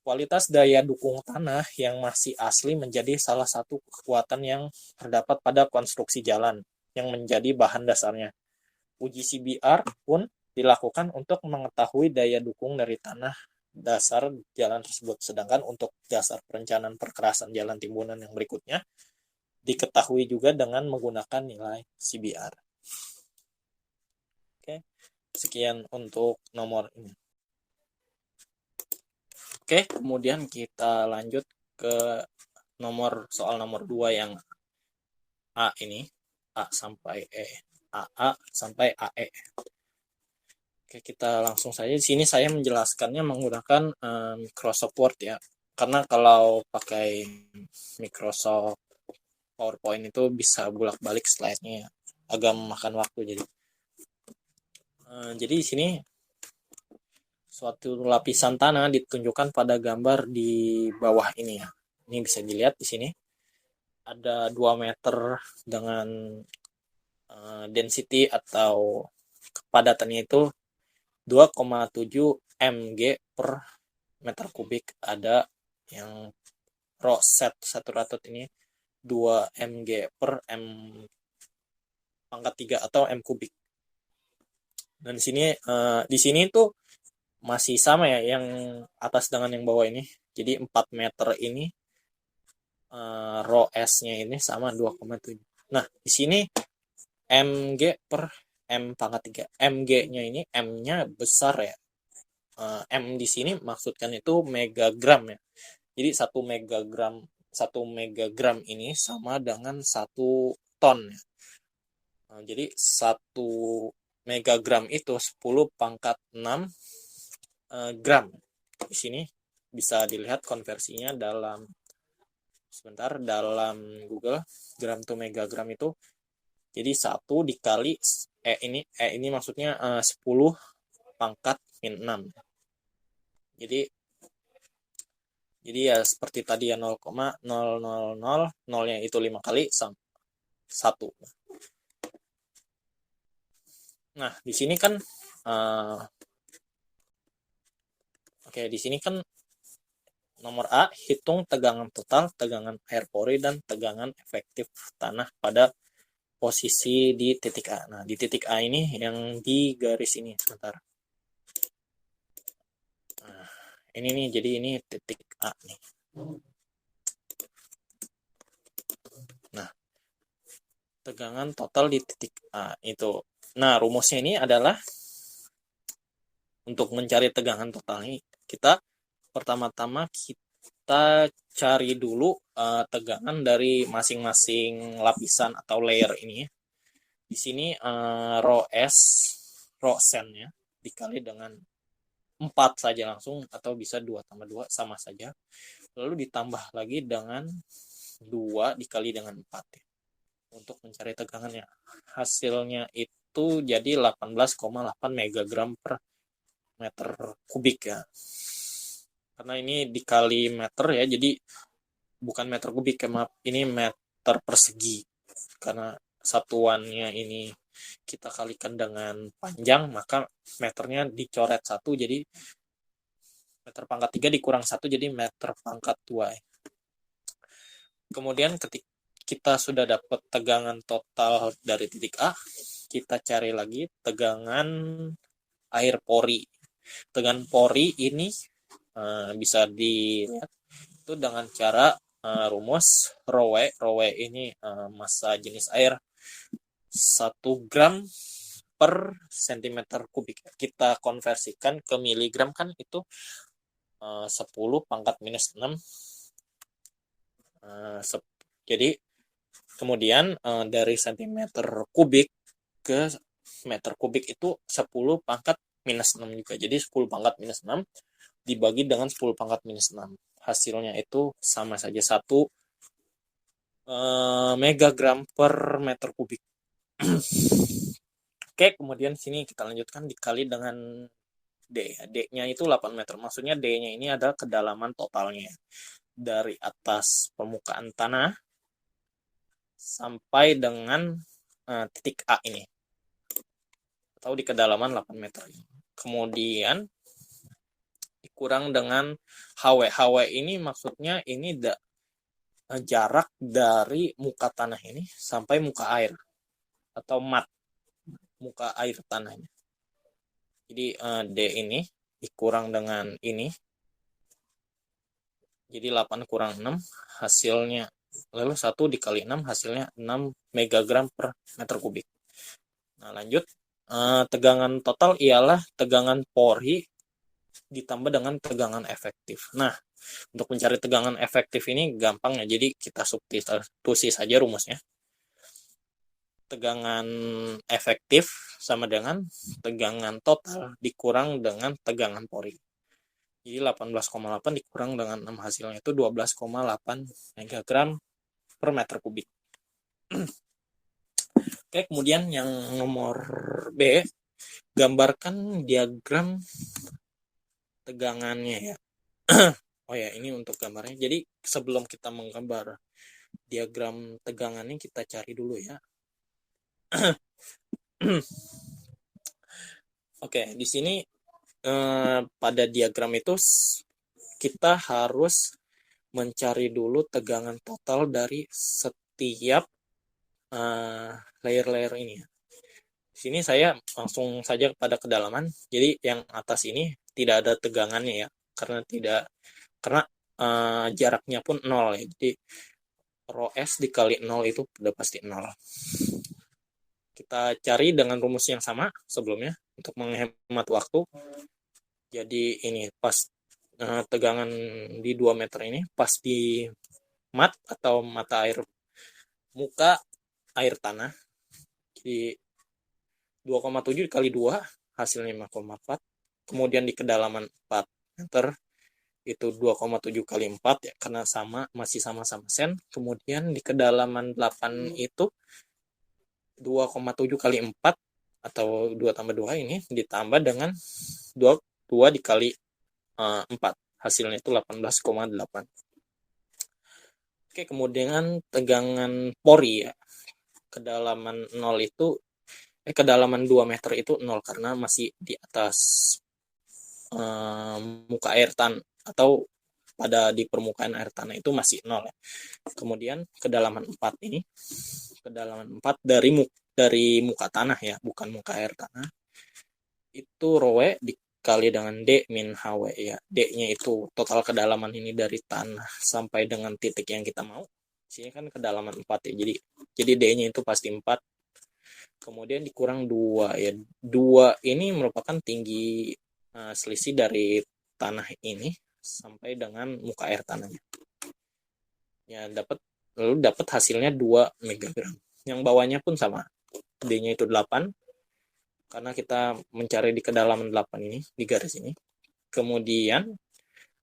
Kualitas daya dukung tanah yang masih asli menjadi salah satu kekuatan yang terdapat pada konstruksi jalan yang menjadi bahan dasarnya. Uji CBR pun dilakukan untuk mengetahui daya dukung dari tanah dasar jalan tersebut. Sedangkan untuk dasar perencanaan perkerasan jalan timbunan yang berikutnya diketahui juga dengan menggunakan nilai CBR. Oke, sekian untuk nomor ini. Oke, kemudian kita lanjut ke soal nomor 2 yang A ini, A sampai E, AA sampai AE. Oke, kita langsung saja. Di sini saya menjelaskannya menggunakan Microsoft Word ya. Karena kalau pakai Microsoft PowerPoint itu bisa bolak-balik slide-nya, agak memakan waktu. Jadi di sini suatu lapisan tanah ditunjukkan pada gambar di bawah ini ya. Ini bisa dilihat di sini. Ada 2 meter dengan density atau kepadatannya itu 2,7 mg per meter kubik. Ada yang roset saturated ini 2 mg per m pangkat 3 atau m kubik. Dan di sini tuh masih sama ya, yang atas dengan yang bawah ini. Jadi 4 meter ini rho S-nya ini sama 2,7. Nah, di sini mg per m pangkat 3. Mg-nya ini M-nya besar ya. M di sini maksudkan itu megagram ya. Jadi 1 megagram ini sama dengan 1 ton ya. Jadi 1 megagram itu 10 pangkat 6 gram. Di sini bisa dilihat konversinya dalam Google. Gram to megagram itu jadi 1 dikali ini maksudnya 10 pangkat min 6. Jadi ya seperti tadi ya, 0,000 nolnya itu 5 kali 1. Nah, di sini kan di sini kan nomor A, hitung tegangan total, tegangan air pori, dan tegangan efektif tanah pada posisi di titik A. Nah, di titik A ini yang di garis ini, sebentar. Nah, ini nih, jadi ini titik A nih. Nah, tegangan total di titik A itu. Nah, rumusnya ini adalah untuk mencari tegangan total ini, kita pertama-tama kita cari dulu tegangan dari masing-masing lapisan atau layer ini. Di sini rho S, rho sen-nya dikali dengan 4 saja langsung, atau bisa 2 tambah 2 sama saja. Lalu ditambah lagi dengan 2 dikali dengan 4 ya, untuk mencari tegangannya. Hasilnya itu jadi 18,8 megagram per meter kubik ya. Karena ini dikali meter ya, jadi bukan meter kubik ya, maaf, ini meter persegi. Karena satuannya ini kita kalikan dengan panjang, maka meternya dicoret 1, jadi meter pangkat 3 dikurang 1, jadi meter pangkat 2. Kemudian ketika kita sudah dapat tegangan total dari titik A, kita cari lagi tegangan air pori. Tegangan pori ini bisa dilihat itu dengan cara rumus rho W ini massa jenis air 1 gram per centimeter kubik. Kita konversikan ke miligram kan itu 10 pangkat minus 6. Jadi kemudian dari centimeter kubik ke meter kubik itu 10 pangkat minus 6 juga. Jadi 10 pangkat minus 6 dibagi dengan 10 pangkat minus 6. Hasilnya itu sama saja 1 megagram per meter kubik. Oke, kemudian sini kita lanjutkan dikali dengan D. D-nya itu 8 meter. Maksudnya D-nya ini adalah kedalaman totalnya. Dari atas permukaan tanah sampai dengan titik A ini. Atau di kedalaman 8 meter. Kemudian dikurang dengan HW. HW ini maksudnya ini jarak dari muka tanah ini sampai muka air. Atau mat, muka air tanahnya. Jadi D ini dikurang dengan ini. Jadi 8 kurang 6 hasilnya, lalu 1 dikali 6 hasilnya 6 megagram per meter kubik. Nah, lanjut. Tegangan total ialah tegangan pori ditambah dengan tegangan efektif. Nah, untuk mencari tegangan efektif ini gampang ya, jadi kita substitusi saja rumusnya. Tegangan efektif sama dengan tegangan total dikurang dengan tegangan pori. Jadi 18,8 dikurang dengan 6 hasilnya itu 12,8 megagram per meter kubik. Oke, kemudian yang nomor B, gambarkan diagram tegangannya ya. Oh ya, ini untuk gambarnya. Jadi sebelum kita menggambar diagram tegangannya, kita cari dulu ya. Oke, di sini pada diagram itu kita harus mencari dulu tegangan total dari setiap layer-layer ini. Di sini saya langsung saja pada kedalaman. Jadi yang atas ini tidak ada tegangannya ya, karena jaraknya pun 0 ya. Jadi rho S dikali 0 itu udah pasti 0. Kita cari dengan rumus yang sama sebelumnya untuk menghemat waktu. Jadi ini pas tegangan di 2 meter ini pas di mat atau mata air muka air tanah. Jadi 2,7 dikali 2 hasilnya 5,4. Kemudian di kedalaman 4 meter itu 2,7 kali 4 ya, karena masih sama-sama sen. Kemudian di kedalaman 8 itu 2,7 kali 4 atau 2 tambah 2 ini ditambah dengan 2 dikali 4. Hasilnya itu 18,8. Oke, kemudian tegangan pori ya. Kedalaman 0 itu kedalaman 2 meter itu 0 karena masih di atas muka air tanah, atau pada di permukaan air tanah itu masih 0 ya. Kemudian kedalaman 4 ini, kedalaman 4 dari muka tanah ya, bukan muka air tanah, itu rho W dikali dengan D min HW ya. D-nya itu total kedalaman ini dari tanah sampai dengan titik yang kita mau. Sini kan kedalaman 4 ya. Jadi D-nya itu pasti 4. Kemudian dikurang 2 ya. 2 ini merupakan tinggi selisih dari tanah ini sampai dengan muka air tanahnya. Ya, lalu dapat hasilnya 2 megagram. Yang bawahnya pun sama. D-nya itu 8. Karena kita mencari di kedalaman 8 ini, di garis ini. Kemudian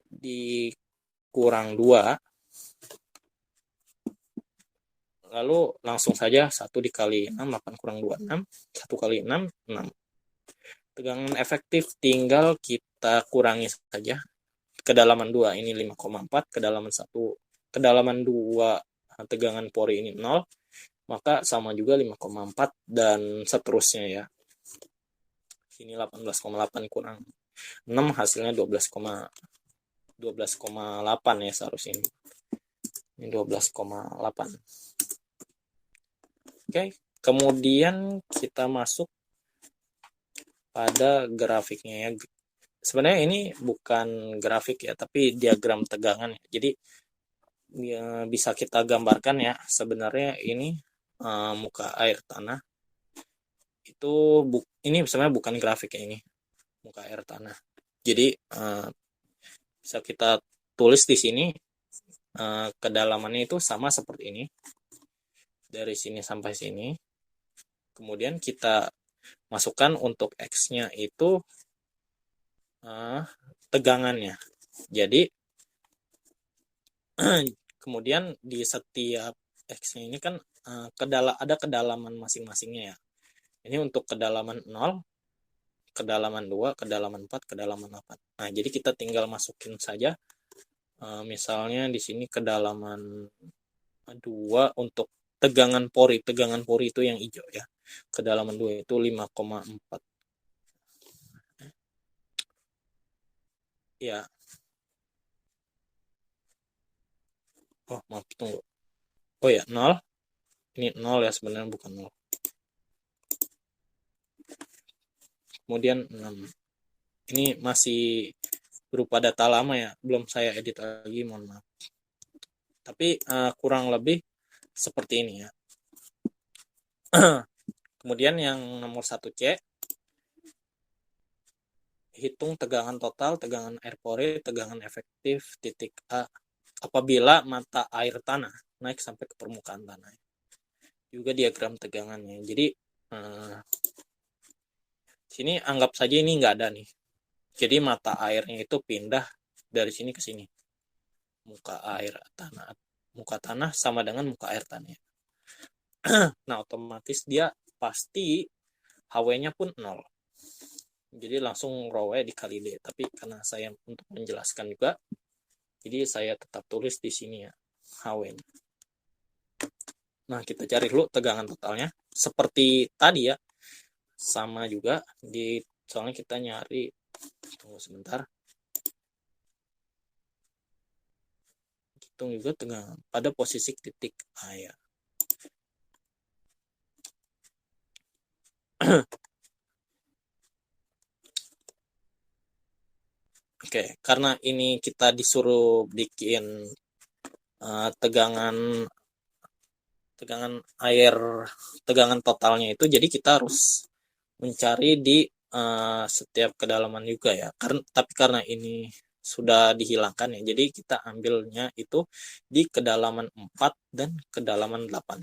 dikurang 2. Lalu langsung saja 1 dikali 6, 8 kurang 2, 6. 1 kali 6, 6. Tegangan efektif tinggal kita kurangi saja. Kedalaman 2 ini 5,4, kedalaman 1, kedalaman 2 tegangan pori ini 0, maka sama juga 5,4 dan seterusnya ya. Sini 18,8 kurang 6 hasilnya 12,8 ya seharusnya ini. Ini 12,8. Oke, kemudian kita masuk pada grafiknya ya. Sebenarnya ini bukan grafik ya, tapi diagram tegangan ya. Jadi ya, bisa kita gambarkan ya, sebenarnya ini muka air tanah itu ini sebenarnya bukan grafik ya, ini muka air tanah. Jadi bisa kita tulis di sini kedalamannya itu sama seperti ini, dari sini sampai sini. Kemudian kita masukkan untuk X-nya itu tegangannya. Jadi kemudian di setiap X-nya ini kan ada kedalaman masing-masingnya ya. Ini untuk kedalaman 0, kedalaman 2, kedalaman 4, kedalaman 8. Nah, jadi kita tinggal masukin saja. Misalnya di sini kedalaman 2 untuk tegangan pori. Tegangan pori itu yang hijau ya. Kedalaman 2 itu 5,4. Ya. Oh, maaf, tunggu. Oh ya, 0. Ini 0 ya, sebenarnya bukan 0. Kemudian 6. Ini masih berupa data lama ya, belum saya edit lagi, mohon maaf. Tapi kurang lebih seperti ini ya. Kemudian yang nomor 1C, hitung tegangan total, tegangan air pori, tegangan efektif titik A apabila mata air tanah naik sampai ke permukaan tanah. Juga diagram tegangannya. Jadi sini anggap saja ini nggak ada nih. Jadi mata airnya itu pindah dari sini ke sini. Muka tanah sama dengan muka air tanah. Nah, otomatis dia pasti HW-nya pun 0. Jadi langsung rho W dikali D. Tapi karena saya untuk menjelaskan juga, jadi saya tetap tulis di sini ya, HW-nya. Nah, kita cari dulu tegangan totalnya. Seperti tadi ya, sama juga. Soalnya kita nyari, tunggu sebentar. Hitung juga tegangan pada posisi titik A ya. Oke, karena ini kita disuruh bikin tegangan air, tegangan totalnya itu, jadi kita harus mencari di setiap kedalaman juga ya. Tapi karena ini sudah dihilangkan ya, jadi kita ambilnya itu di kedalaman 4 dan kedalaman 8.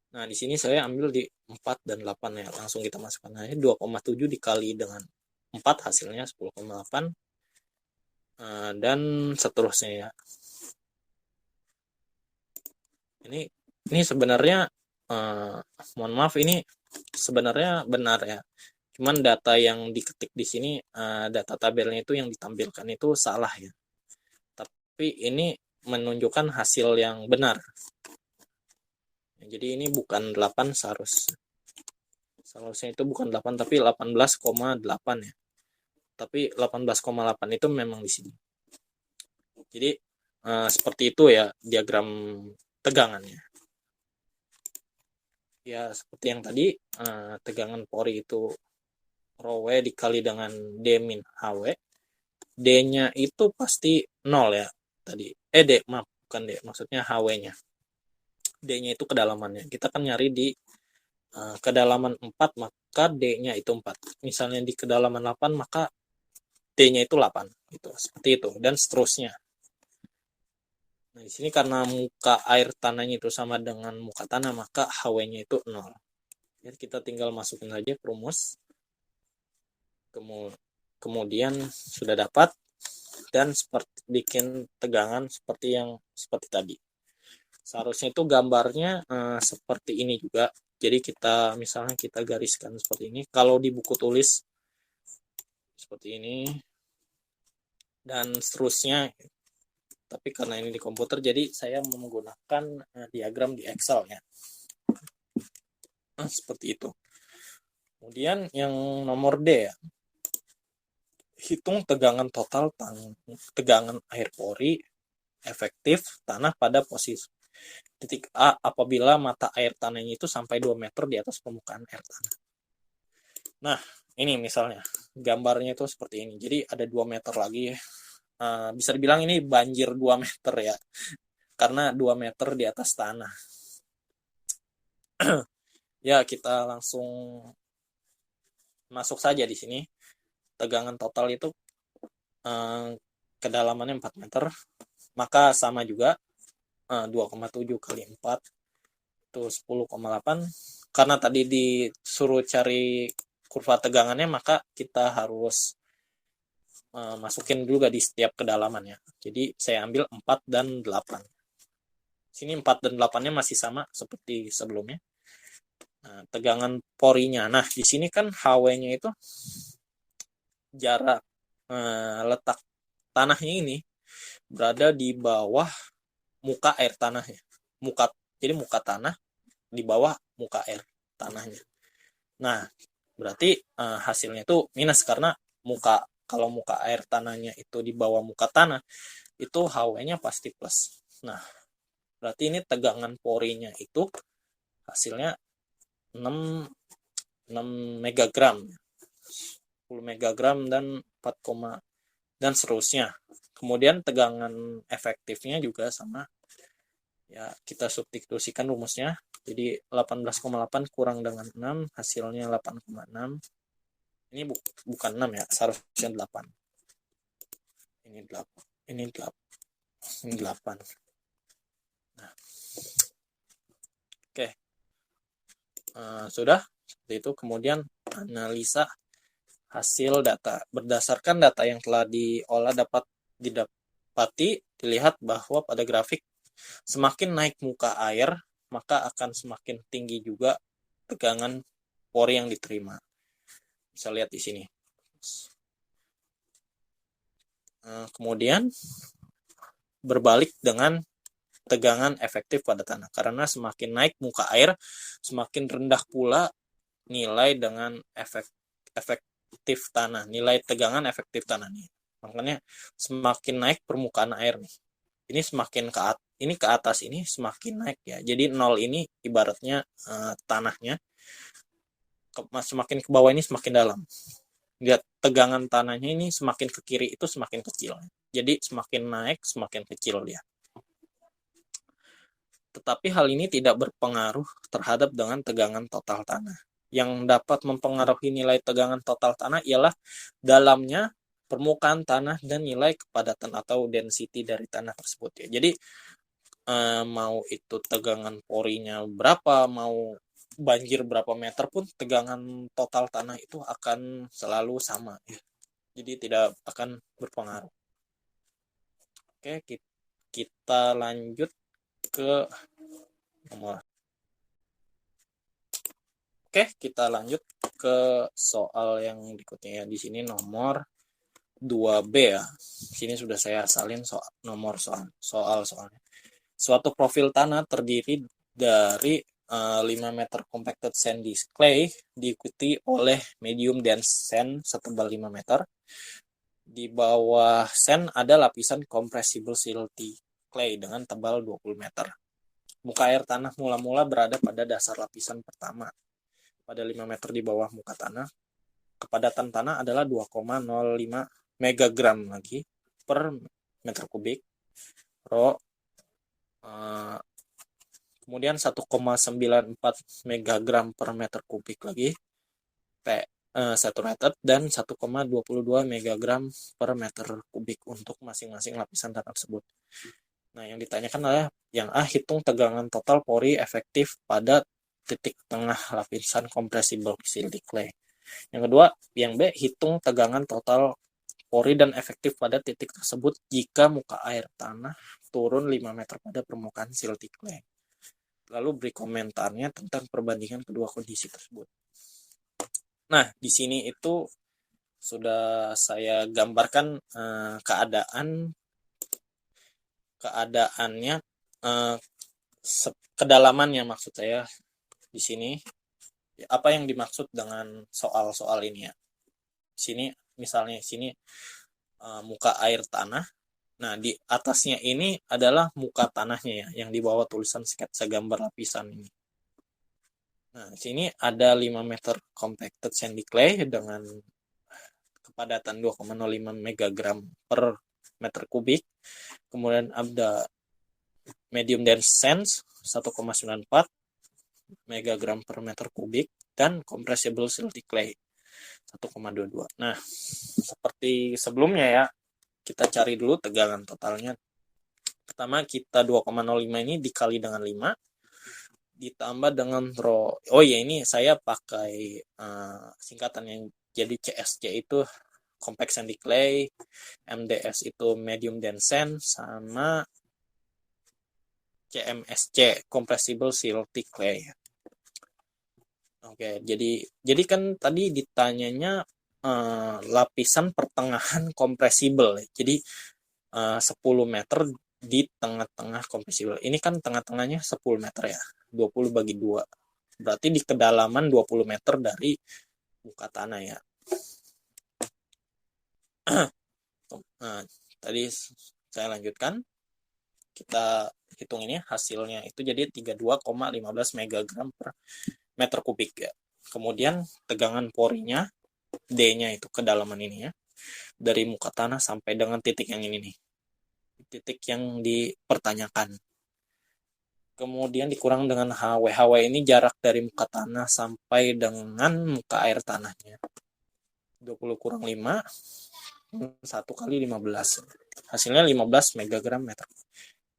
Nah, di sini saya ambil di 4 dan 8 ya, langsung kita masukkan aja. 2,7 dikali dengan 4 hasilnya 10,8 dan seterusnya ya. Ini sebenarnya mohon maaf, ini sebenarnya benar ya. Cuman data yang diketik di sini, data tabelnya itu yang ditampilkan itu salah ya. Tapi ini menunjukkan hasil yang benar. Jadi ini bukan 8 seharusnya. Seharusnya itu bukan 8 tapi 18,8 ya. Tapi 18,8 itu memang di sini. Jadi seperti itu ya diagram tegangannya. Ya seperti yang tadi, tegangan pori itu rho W dikali dengan D min HW. D-nya itu pasti 0 ya tadi. D, maaf, bukan D, maksudnya HW-nya. D-nya itu kedalamannya. Kita kan nyari di kedalaman 4, maka D-nya itu 4. Misalnya di kedalaman 8, maka D-nya itu 8. Gitu, seperti itu. Dan seterusnya. Nah, di sini karena muka air tanahnya itu sama dengan muka tanah, maka HW-nya itu 0. Jadi kita tinggal masukin saja perumus. Kemudian sudah dapat. Dan seperti bikin tegangan seperti tadi. Seharusnya itu gambarnya seperti ini juga. Jadi misalnya kita gariskan seperti ini. Kalau di buku tulis seperti ini dan seterusnya. Tapi karena ini di komputer, jadi saya menggunakan diagram di Excel ya. Seperti itu. Kemudian yang nomor D ya. Hitung tegangan total tegangan air pori efektif tanah pada posisi titik A apabila mata air tanahnya itu sampai 2 meter di atas permukaan air tanah. Nah, ini misalnya gambarnya itu seperti ini. Jadi ada 2 meter lagi ya. Bisa dibilang ini banjir 2 meter ya. Karena 2 meter di atas tanah. Ya, kita langsung masuk saja di sini. Tegangan total itu kedalamannya 4 meter, maka sama juga 2,7 kali 4 itu 10,8. Karena tadi disuruh cari kurva tegangannya, maka kita harus masukin juga di setiap kedalamannya. Jadi saya ambil 4 dan 8. Sini 4 dan 8-nya masih sama seperti sebelumnya. Nah, tegangan porinya. Nah, di sini kan HW-nya itu jarak letak tanahnya ini berada di bawah muka air tanahnya. Jadi muka tanah di bawah muka air tanahnya. Nah, berarti hasilnya itu minus karena kalau muka air tanahnya itu di bawah muka tanah, itu HW-nya pasti plus. Nah, berarti ini tegangan porinya itu hasilnya 6 megagram. 10 megagram dan 4, dan seterusnya. Kemudian tegangan efektifnya juga sama. Ya, kita substitusikan rumusnya. Jadi 18,8 kurang dengan 6, hasilnya 8,6. Ini bukan 6 ya, seharusnya 8. Ini 8. Ini 8. Ini 8. Nah. Oke. Sudah seperti itu. Kemudian analisa hasil data. Berdasarkan data yang telah diolah dapat didapati dilihat bahwa pada grafik semakin naik muka air, maka akan semakin tinggi juga tegangan pori yang diterima. Bisa lihat di sini. Kemudian berbalik dengan tegangan efektif pada tanah. Karena semakin naik muka air, semakin rendah pula nilai dengan efektif tanah. Nilai tegangan efektif tanah nih. Makanya semakin naik permukaan air nih. Ini semakin ke atas ini semakin naik ya. Jadi 0 ini ibaratnya tanahnya. Semakin ke bawah ini semakin dalam. Lihat tegangan tanahnya ini semakin ke kiri itu semakin kecil. Jadi semakin naik semakin kecil dia. Tetapi hal ini tidak berpengaruh terhadap dengan tegangan total tanah. Yang dapat mempengaruhi nilai tegangan total tanah ialah dalamnya permukaan tanah dan nilai kepadatan atau density dari tanah tersebut ya. Jadi mau itu tegangan porinya berapa, mau banjir berapa meter pun tegangan total tanah itu akan selalu sama ya. Jadi tidak akan berpengaruh. Oke, kita lanjut ke nomor. Oke, kita lanjut ke soal yang berikutnya ya. Di sini nomor 2B ya. Sini sudah saya salin soalnya. Suatu profil tanah terdiri dari 5 meter compacted sandy clay diikuti oleh medium dense sand setebal 5 meter. Di bawah sand ada lapisan compressible silty clay dengan tebal 20 meter. Muka air tanah mula-mula berada pada dasar lapisan pertama, pada 5 meter di bawah muka tanah. Kepadatan tanah adalah 2,05 megagram lagi per meter kubik. Kemudian 1,94 megagram per meter kubik lagi saturated, dan 1,22 megagram per meter kubik untuk masing-masing lapisan tanah tersebut. Nah, yang ditanyakan adalah yang A, hitung tegangan total pori efektif pada titik tengah lapisan compressible silty clay. Yang kedua, yang B, hitung tegangan total pori dan efektif pada titik tersebut jika muka air tanah turun 5 meter pada permukaan silty clay. Lalu beri komentarnya tentang perbandingan kedua kondisi tersebut. Nah, di sini itu sudah saya gambarkan keadaannya, kedalamannya maksud saya di sini. Apa yang dimaksud dengan soal-soal ini ya? Sini misalnya sini muka air tanah. Nah, di atasnya ini adalah muka tanahnya ya, yang di bawah tulisan sketsa gambar lapisan ini. Nah, sini ada 5 meter compacted sandy clay dengan kepadatan 2,05 megagram per meter kubik. Kemudian ada medium dense sand 1,94 megagram per meter kubik dan compressible silty clay 1,22. Nah, seperti sebelumnya ya, kita cari dulu tegangan totalnya. Pertama kita 2,05 ini dikali dengan 5 ditambah dengan rho. Oh ya, ini saya pakai singkatan yang jadi CSC itu compact sandy clay, MDS itu medium dense sand, sama CMSC compressible silty clay. Oke, jadi kan tadi ditanyanya lapisan pertengahan compressible. Jadi 10 meter di tengah-tengah compressible. Ini kan tengah-tengahnya 10 meter ya. 20 bagi 2. Berarti di kedalaman 20 meter dari muka tanah ya. Nah, tadi saya lanjutkan. Kita hitung ini hasilnya itu jadi 32,15 megagram per meter kubik ya. Kemudian tegangan porinya D-nya itu kedalaman ini ya, dari muka tanah sampai dengan titik yang ini nih, titik yang dipertanyakan. Kemudian dikurang dengan HW. HW ini jarak dari muka tanah sampai dengan muka air tanahnya. 20 kurang 5, 1 kali 15. Hasilnya 15 megagram meter.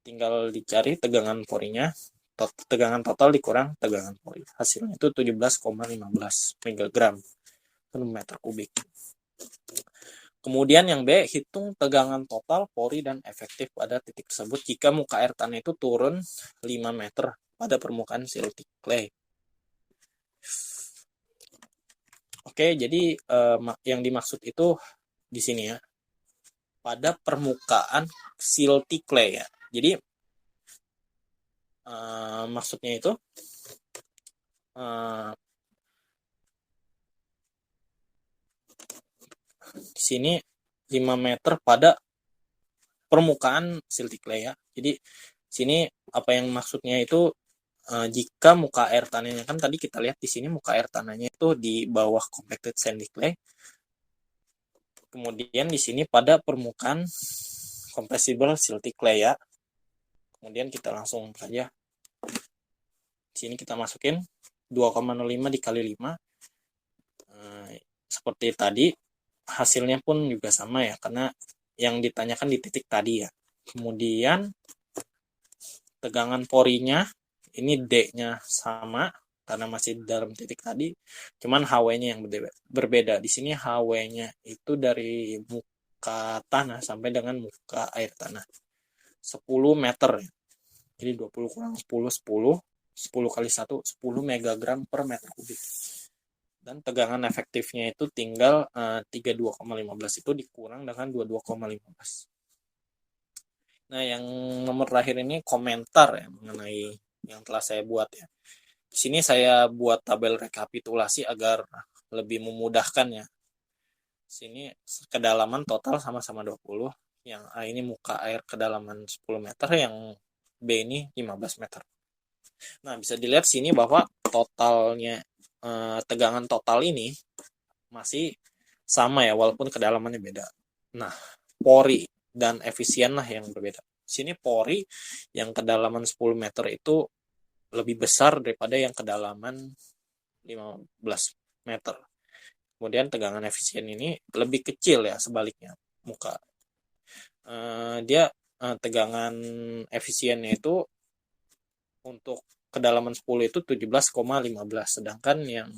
Tinggal dicari tegangan porinya. Tegangan total dikurang tegangan pori. Hasilnya itu 17,15 megagram per meter kubik. Kemudian yang B, hitung tegangan total pori dan efektif pada titik tersebut jika muka air tanah itu turun 5 meter pada permukaan silty clay. Oke, jadi yang dimaksud itu di sini ya, pada permukaan silty clay ya. Jadi maksudnya itu di sini 5 meter pada permukaan silty clay ya. Jadi sini apa yang maksudnya itu jika muka air tanahnya, kan tadi kita lihat di sini muka air tanahnya itu di bawah compacted sandy clay. Kemudian di sini pada permukaan compressible silty clay ya. Kemudian kita langsung saja di sini kita masukin 2,05 dikali 5. Seperti tadi hasilnya pun juga sama ya, karena yang ditanyakan di titik tadi ya. Kemudian tegangan porinya ini D-nya sama karena masih di dalam titik tadi, cuman HW-nya yang berbeda. Di sini HW-nya itu dari muka tanah sampai dengan muka air tanah 10 meter. Jadi 20 kurang 10, 10 kali 1, 10 megagram per meter kubik. Dan tegangan efektifnya itu tinggal 32,15 itu dikurang dengan 22,15. Nah, yang nomor terakhir ini komentar ya mengenai yang telah saya buat ya. Di sini saya buat tabel rekapitulasi agar lebih memudahkan ya. Sini kedalaman total sama-sama 20. Yang A ini muka air kedalaman 10 meter, yang B ini 15 meter. Nah, bisa dilihat sini bahwa totalnya tegangan total ini masih sama ya, walaupun kedalamannya beda. Nah, pori dan efisien lah yang berbeda. Sini pori yang kedalaman 10 meter itu lebih besar daripada yang kedalaman 15 meter. Kemudian tegangan efisien ini lebih kecil ya, sebaliknya muka. Dia tegangan efisiennya itu untuk kedalaman 10 itu 17,15, sedangkan yang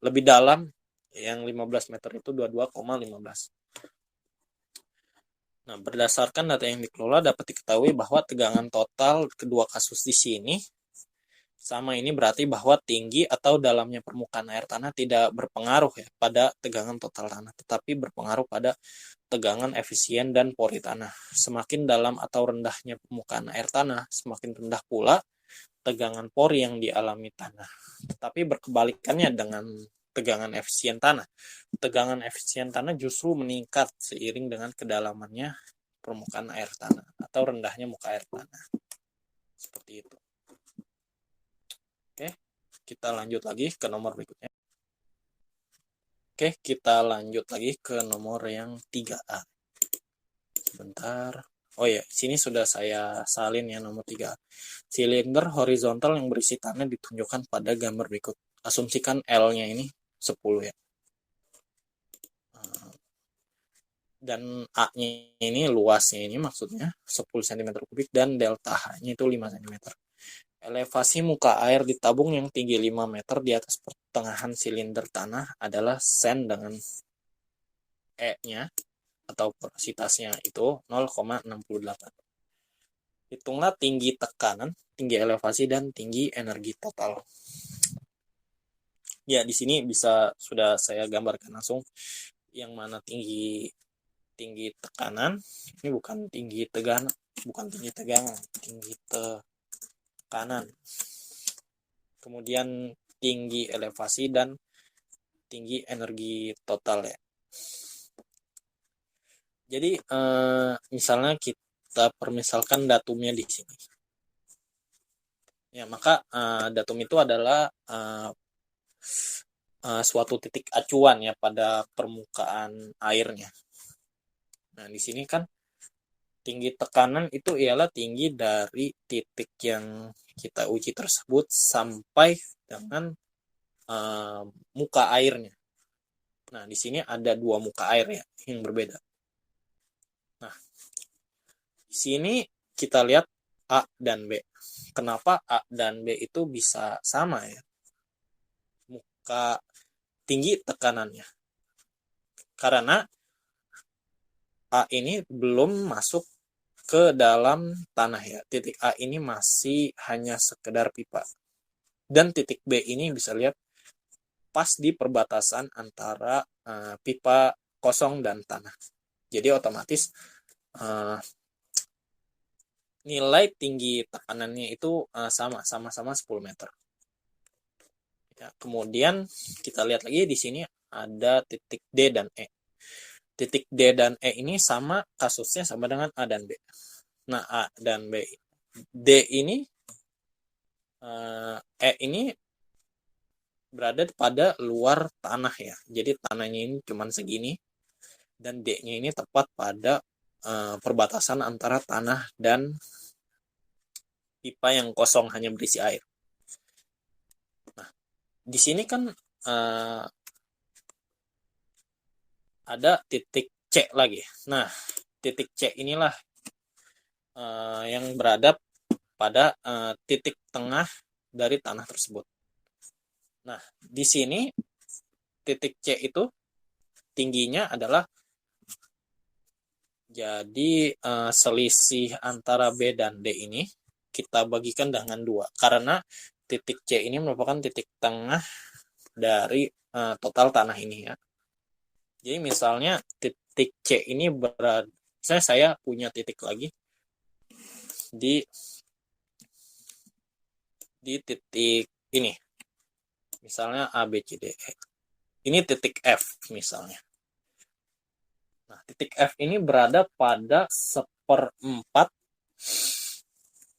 lebih dalam yang 15 meter itu 22,15. Nah, berdasarkan data yang dikelola dapat diketahui bahwa tegangan total kedua kasus di sini sama. Ini berarti bahwa tinggi atau dalamnya permukaan air tanah tidak berpengaruh ya pada tegangan total tanah, tetapi berpengaruh pada tegangan efisien dan pori tanah. Semakin dalam atau rendahnya permukaan air tanah, semakin rendah pula tegangan pori yang dialami tanah. Tetapi berkebalikannya dengan tegangan efisien tanah. Tegangan efisien tanah justru meningkat seiring dengan kedalamannya permukaan air tanah atau rendahnya muka air tanah. Seperti itu. Oke, kita lanjut lagi ke nomor berikutnya. Oke, kita lanjut lagi ke nomor yang 3A. Sebentar. Oh ya, sini sudah saya salin ya nomor 3. Silinder horizontal yang berisi tanah ditunjukkan pada gambar berikut. Asumsikan L-nya ini 10 ya. Dan A-nya ini luasnya ini maksudnya 10 cm kubik dan delta H-nya itu 5 cm. Elevasi muka air di tabung yang tinggi 5 meter di atas pertengahan silinder tanah adalah sen dengan E-nya atau porositasnya itu 0,68. Hitunglah tinggi tekanan, tinggi elevasi, dan tinggi energi total. Ya, di sini bisa sudah saya gambarkan langsung yang mana tinggi tekanan. Ini bukan tinggi tegangan, tinggi tekanan. Kemudian tinggi elevasi dan tinggi energi total ya. Jadi misalnya kita permisalkan datumnya di sini. Ya, maka datum itu adalah suatu titik acuan ya pada permukaan airnya. Nah, di sini kan tinggi tekanan itu ialah tinggi dari titik yang kita uji tersebut sampai dengan muka airnya. Nah, di sini ada dua muka air ya yang berbeda. Nah, di sini kita lihat A dan B. Kenapa A dan B itu bisa sama ya? Muka tinggi tekanannya. Karena A ini belum masuk ke dalam tanah ya. Titik A ini masih hanya sekedar pipa. Dan titik B ini bisa lihat pas di perbatasan antara pipa kosong dan tanah. Jadi otomatis nilai tinggi tekanannya itu sama-sama 10 meter. Ya, kemudian kita lihat lagi di sini ada titik D dan E. Titik D dan E ini sama kasusnya sama dengan A dan B. Nah, A dan B. D ini E ini berada pada luar tanah ya. Jadi tanahnya ini cuma segini dan D-nya ini tepat pada perbatasan antara tanah dan pipa yang kosong hanya berisi air. Nah, di sini kan ada titik C lagi. Nah, titik C inilah yang berada pada titik tengah dari tanah tersebut. Nah, di sini titik C itu tingginya adalah, jadi selisih antara B dan D ini kita bagikan dengan 2. Karena titik C ini merupakan titik tengah dari total tanah ini ya. Jadi misalnya titik C ini berada, saya punya titik lagi di titik ini. Misalnya A, B, C, D, E. Ini titik F misalnya. Nah, titik F ini berada pada 1/4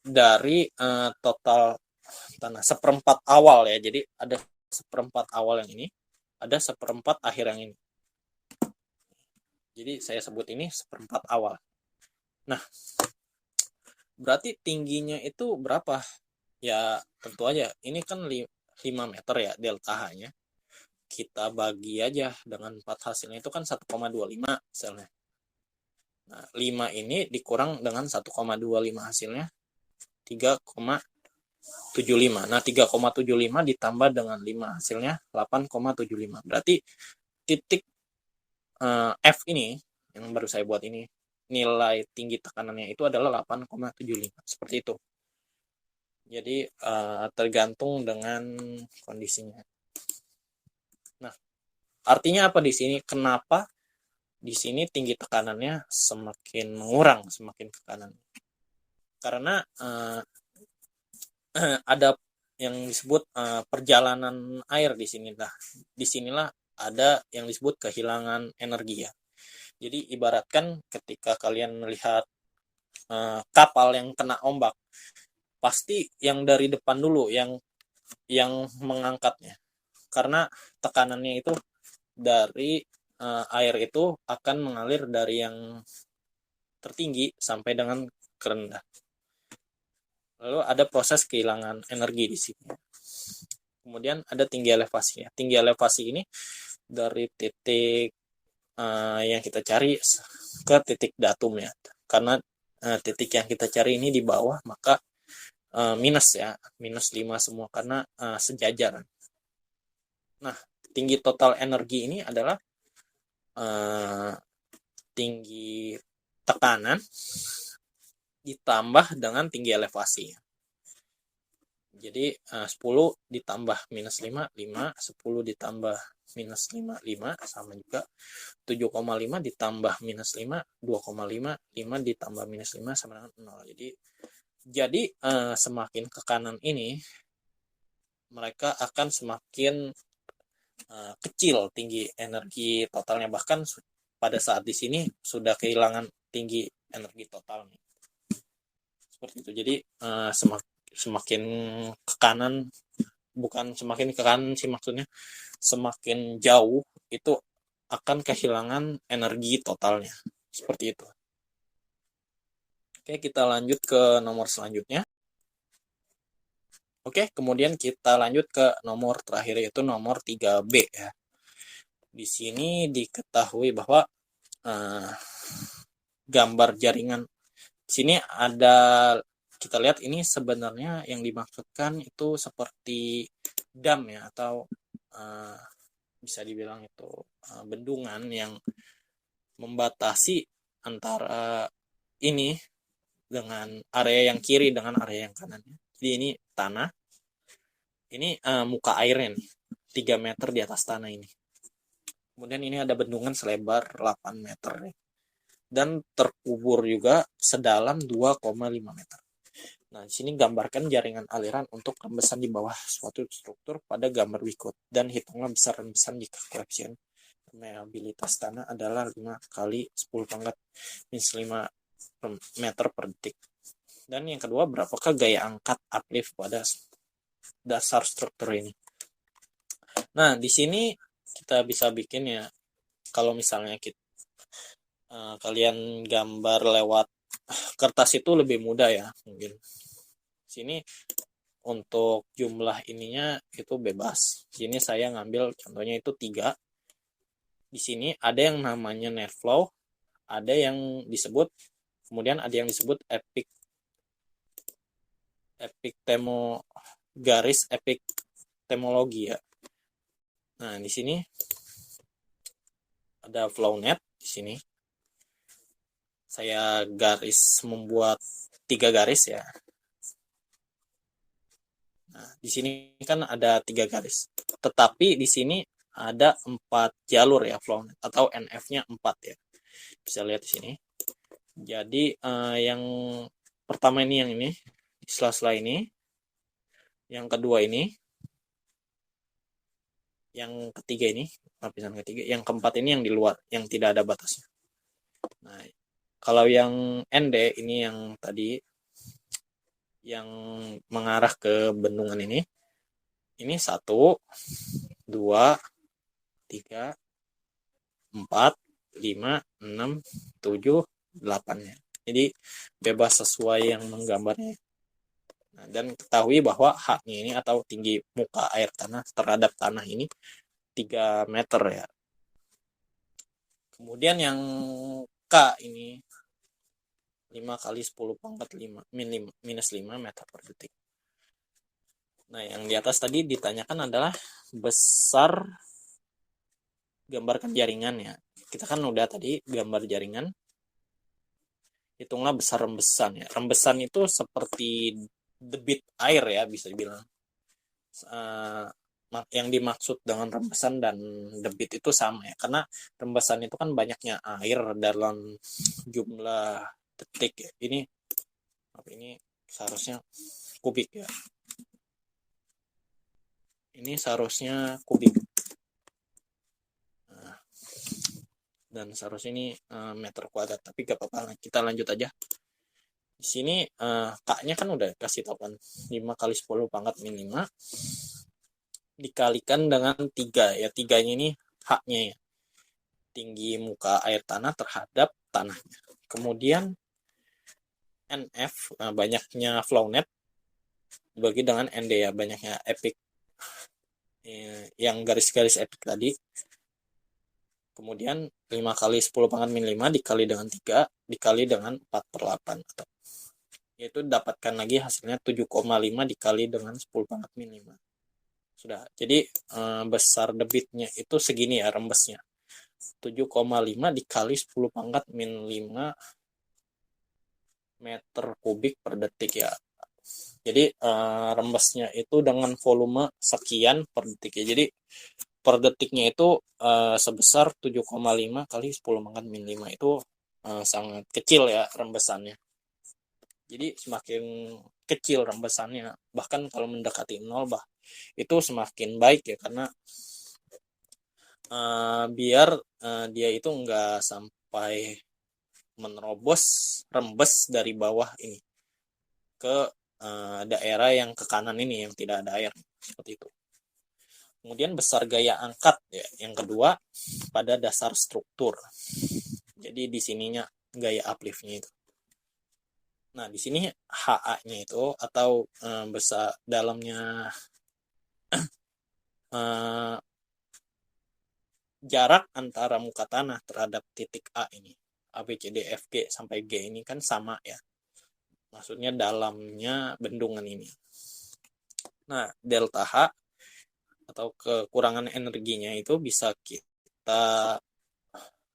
dari total tanah. 1/4 awal ya. Jadi ada 1/4 awal yang ini, ada 1/4 akhir yang ini. Jadi saya sebut ini 1/4 awal. Nah, berarti tingginya itu berapa? Ya tentu aja, ini kan 5 meter ya delta H-nya. Kita bagi aja dengan 4 hasilnya itu kan 1,25 misalnya. Nah, 5 ini dikurang dengan 1,25 hasilnya 3,75. Nah, 3,75 ditambah dengan 5 hasilnya 8,75. Berarti titik F ini yang baru saya buat ini, nilai tinggi tekanannya itu adalah 8,75. Seperti itu. Jadi tergantung dengan kondisinya. Nah, artinya apa di sini? Kenapa di sini tinggi tekanannya semakin mengurang, semakin ke kanan? Karena ada yang disebut perjalanan air di sini. Nah, disinilah ada yang disebut kehilangan energi ya. Jadi ibaratkan ketika kalian melihat kapal yang kena ombak, pasti yang dari depan dulu yang mengangkatnya, karena tekanannya itu dari air itu akan mengalir dari yang tertinggi sampai dengan kerendah. Lalu ada proses kehilangan energi di sini. Kemudian ada tinggi elevasi. Tinggi elevasi ini dari titik yang kita cari ke titik datum ya. Karena titik yang kita cari ini di bawah, maka minus ya, minus 5 semua karena sejajar. Nah, tinggi total energi ini adalah tinggi tekanan ditambah dengan tinggi elevasi. Jadi 10 ditambah minus 5, 5, 10 ditambah minus 5, 5, sama juga 7,5 ditambah minus 5, 2,5, 5 ditambah minus 5 sama dengan 0. Jadi semakin ke kanan ini, mereka akan semakin kecil tinggi energi totalnya. Bahkan pada saat di sini sudah kehilangan tinggi energi totalnya. Seperti itu. Jadi semakin ke kanan, bukan semakin ke kanan sih maksudnya, semakin jauh itu akan kehilangan energi totalnya. Seperti itu. Oke, kita lanjut ke nomor selanjutnya. Oke, kemudian kita lanjut ke nomor terakhir, yaitu nomor 3B ya. Di sini diketahui bahwa gambar jaringan. Di sini ada, kita lihat ini sebenarnya yang dimaksudkan itu seperti dam ya, atau bisa dibilang itu bendungan yang membatasi antara ini dengan area yang kiri dengan area yang kanan. Jadi ini tanah, ini muka airnya nih, 3 meter di atas tanah ini. Kemudian ini ada bendungan selebar 8 meter nih, dan terkubur juga sedalam 2,5 meter. Nah, di sini gambarkan jaringan aliran untuk rembesan di bawah suatu struktur pada gambar berikut, dan hitunglah besar rembesan jika koefisien permeabilitas tanah adalah 5 kali 10 pangkat minus 5 meter per detik. Dan yang kedua, berapakah gaya angkat uplift pada dasar struktur ini? Nah, di sini kita bisa bikin ya, kalau misalnya kalian gambar lewat kertas itu lebih mudah ya mungkin. Sini untuk jumlah ininya itu bebas. Sini saya ngambil contohnya itu 3. Di sini ada yang namanya net flow, ada yang disebut, kemudian ada yang disebut epic epistemologi ya. Nah, di sini ada flow net. Di sini saya membuat 3 garis ya. Nah, di sini kan ada 3 garis. Tetapi di sini ada 4 jalur ya flow net, atau NF-nya 4 ya. Bisa lihat di sini. Jadi yang pertama ini, yang ini, sela-sela ini, yang kedua ini, yang ketiga ini, lapisan ketiga, yang keempat ini yang di luar, yang tidak ada batasnya. Nah, kalau yang ND ini yang tadi yang mengarah ke bendungan ini 1, 2, 3, 4, 5, 6, 7, 8-nya. Jadi bebas sesuai yang menggambarnya. Nah, dan ketahui bahwa H-nya ini atau tinggi muka air tanah terhadap tanah ini 3 meter ya. Kemudian yang K ini 5 kali 10 pangkat 5 minus 5 meter per detik. Nah, yang di atas tadi ditanyakan adalah besar gambarkan jaringannya. Kita kan udah tadi gambar jaringan. Hitunglah besar rembesan ya. Rembesan itu seperti debit air ya, bisa dibilang. Yang dimaksud dengan rembesan dan debit itu sama ya, karena rembesan itu kan banyaknya air dalam jumlah detik ya. Ini seharusnya kubik ya. Ini seharusnya kubik. Nah, dan seharusnya ini meter kuadrat, tapi gak apa-apa, kita lanjut aja. Di sini K-nya kan udah kasih tahu kan 5 kali 10 pangkat min 5 dikalikan dengan 3 ya. 3-nya ini H-nya ya, tinggi muka air tanah terhadap tanahnya. Kemudian NF banyaknya flownet dibagi dengan ND ya, banyaknya epic yang garis-garis epic tadi. Kemudian 5 kali 10 pangkat min 5 dikali dengan 3 dikali dengan 4/8 atau yaitu dapatkan lagi hasilnya 7,5 dikali dengan 10 pangkat min 5. Sudah. Jadi besar debitnya itu segini ya, rembesnya 7,5 dikali 10 pangkat min 5 meter kubik per detik ya. Jadi rembesnya itu dengan volume sekian per detik ya. Jadi per detiknya itu sebesar 7,5 kali 10 pangkat min 5 itu sangat kecil ya rembesannya. Jadi semakin kecil rembesannya, bahkan kalau mendekati 0 itu semakin baik ya, karena biar dia itu enggak sampai menerobos rembes dari bawah ini ke daerah yang ke kanan ini yang tidak ada air, seperti itu. Kemudian besar gaya angkat ya, yang kedua pada dasar struktur. Jadi di sininya gaya upliftnya itu. Nah, di sini HA-nya itu atau besar dalamnya jarak antara muka tanah terhadap titik A ini, A, B, C, D, F, G sampai G ini kan sama ya. Maksudnya dalamnya bendungan ini. Nah, delta H atau kekurangan energinya itu bisa kita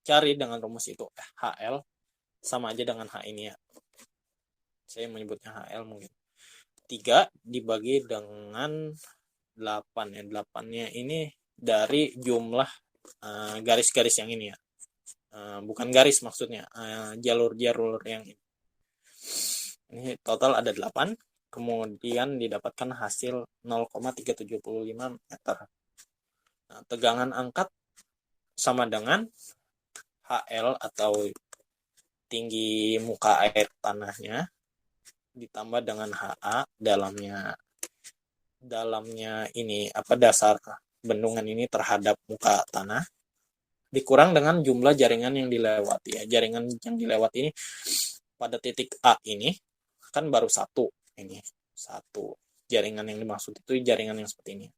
cari dengan rumus itu. HL sama aja dengan H ini ya. Saya menyebutnya HL mungkin. 3 dibagi dengan 8 ya. 8-nya ini dari jumlah garis-garis yang ini ya. Bukan garis maksudnya, jalur-jalur yang ini. Ini total ada 8. Kemudian didapatkan hasil 0,375 meter. Nah, tegangan angkat sama dengan HL atau tinggi muka air tanahnya ditambah dengan HA dalamnya ini dasar bendungan ini terhadap muka tanah dikurang dengan jumlah jaringan yang dilewati ya. Jaringan yang dilewati ini pada titik A ini kan baru satu jaringan yang dimaksud itu jaringan yang seperti ini.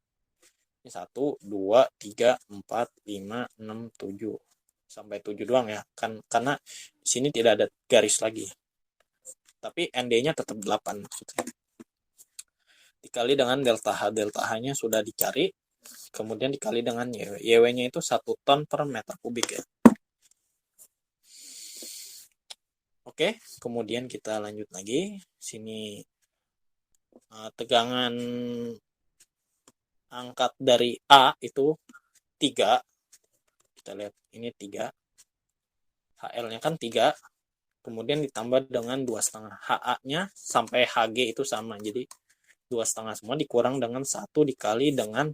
Ini 1, 2, 3, 4, 5, 6, 7 sampai 7 doang ya kan, karena di sini tidak ada garis lagi. Tapi ND-nya tetap 8 maksudnya. Dikali dengan delta H. Delta H-nya sudah dicari. Kemudian dikali dengan YW. YW-nya itu 1 ton per meter kubik ya. Oke, kemudian kita lanjut lagi. Sini tegangan angkat dari A itu 3. Kita lihat ini 3. HL-nya kan 3. Kemudian ditambah dengan 2,5. HA-nya sampai HG itu sama. Jadi 2,5 semua dikurang dengan 1 dikali dengan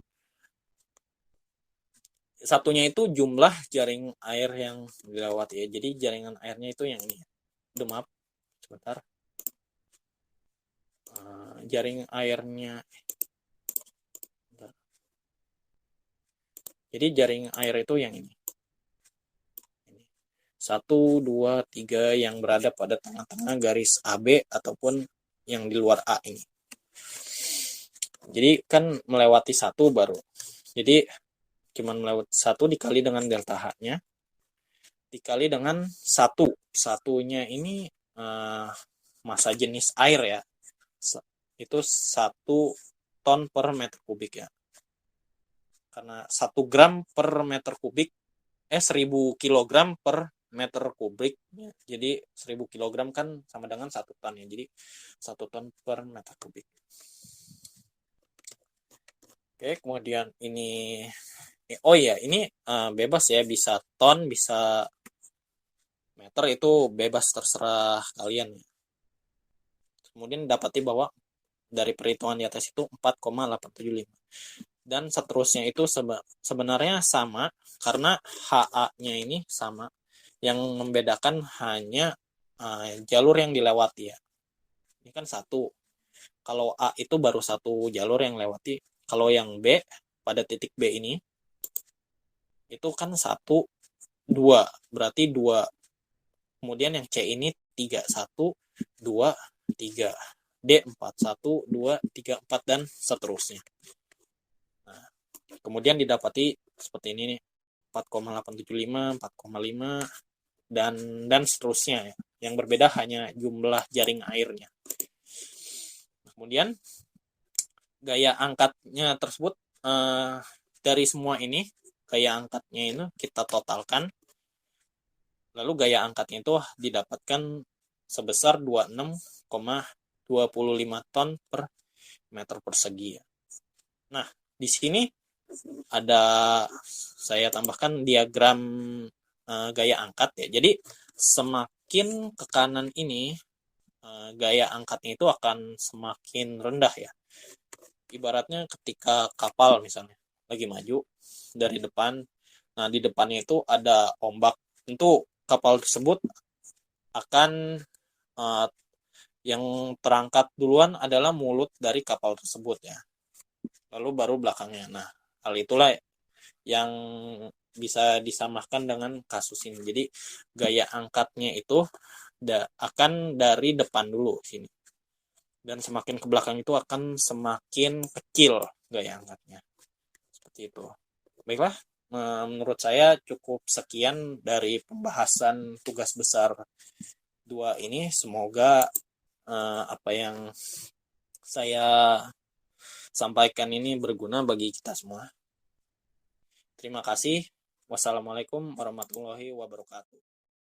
satunya itu jumlah jaring air yang dilewati ya. Jadi jaringan airnya itu yang ini. Aduh, maaf, sebentar. Jaring airnya. Bentar. Jadi jaring air itu yang ini. 1, 2, 3 yang berada pada tengah-tengah garis AB ataupun yang di luar A ini. Jadi kan melewati 1 baru. Jadi cuman melewati 1 dikali dengan delta H-nya dikali dengan 1. Satunya ini massa jenis air ya. Itu 1 ton per meter kubik ya. Karena 1 gram per meter kubik 1000 kilogram per meter kubik. Jadi 1000 kilogram kan sama dengan 1 ton ya. Jadi 1 ton per meter kubik. Oke, kemudian ini oh iya, ini bebas ya, bisa ton, bisa meter, itu bebas terserah kalian. Kemudian dapati bahwa dari perhitungan di atas itu 4,875. Dan seterusnya itu sebenarnya sama karena HA-nya ini sama. Yang membedakan hanya jalur yang dilewati ya. Ini kan 1. Kalau A itu baru 1 jalur yang lewati. Kalau yang B pada titik B ini itu kan 1, 2, berarti 2. Kemudian yang C ini 3, 1, 2, 3. D 4, 1, 2, 3, 4 dan seterusnya. Nah, kemudian didapati seperti ini nih, 4,875, 4,5 dan seterusnya ya. Yang berbeda hanya jumlah jaring airnya. Kemudian gaya angkatnya tersebut dari semua ini gaya angkatnya ini kita totalkan, lalu gaya angkatnya itu didapatkan sebesar 26,25 ton per meter persegi. Nah, di sini ada saya tambahkan diagram gaya angkat ya. Jadi semakin ke kanan ini gaya angkatnya itu akan semakin rendah ya. Ibaratnya ketika kapal misalnya lagi maju dari depan, nah di depannya itu ada ombak, tentu kapal tersebut akan yang terangkat duluan adalah mulut dari kapal tersebut ya, lalu baru belakangnya. Nah, hal itulah yang bisa disamakan dengan kasus ini. Jadi gaya angkatnya itu akan dari depan dulu sini, dan semakin ke belakang itu akan semakin kecil gaya angkatnya. Seperti itu. Baiklah, menurut saya cukup sekian dari pembahasan tugas besar 2 ini. Semoga apa yang saya sampaikan ini berguna bagi kita semua. Terima kasih. Wassalamualaikum warahmatullahi wabarakatuh.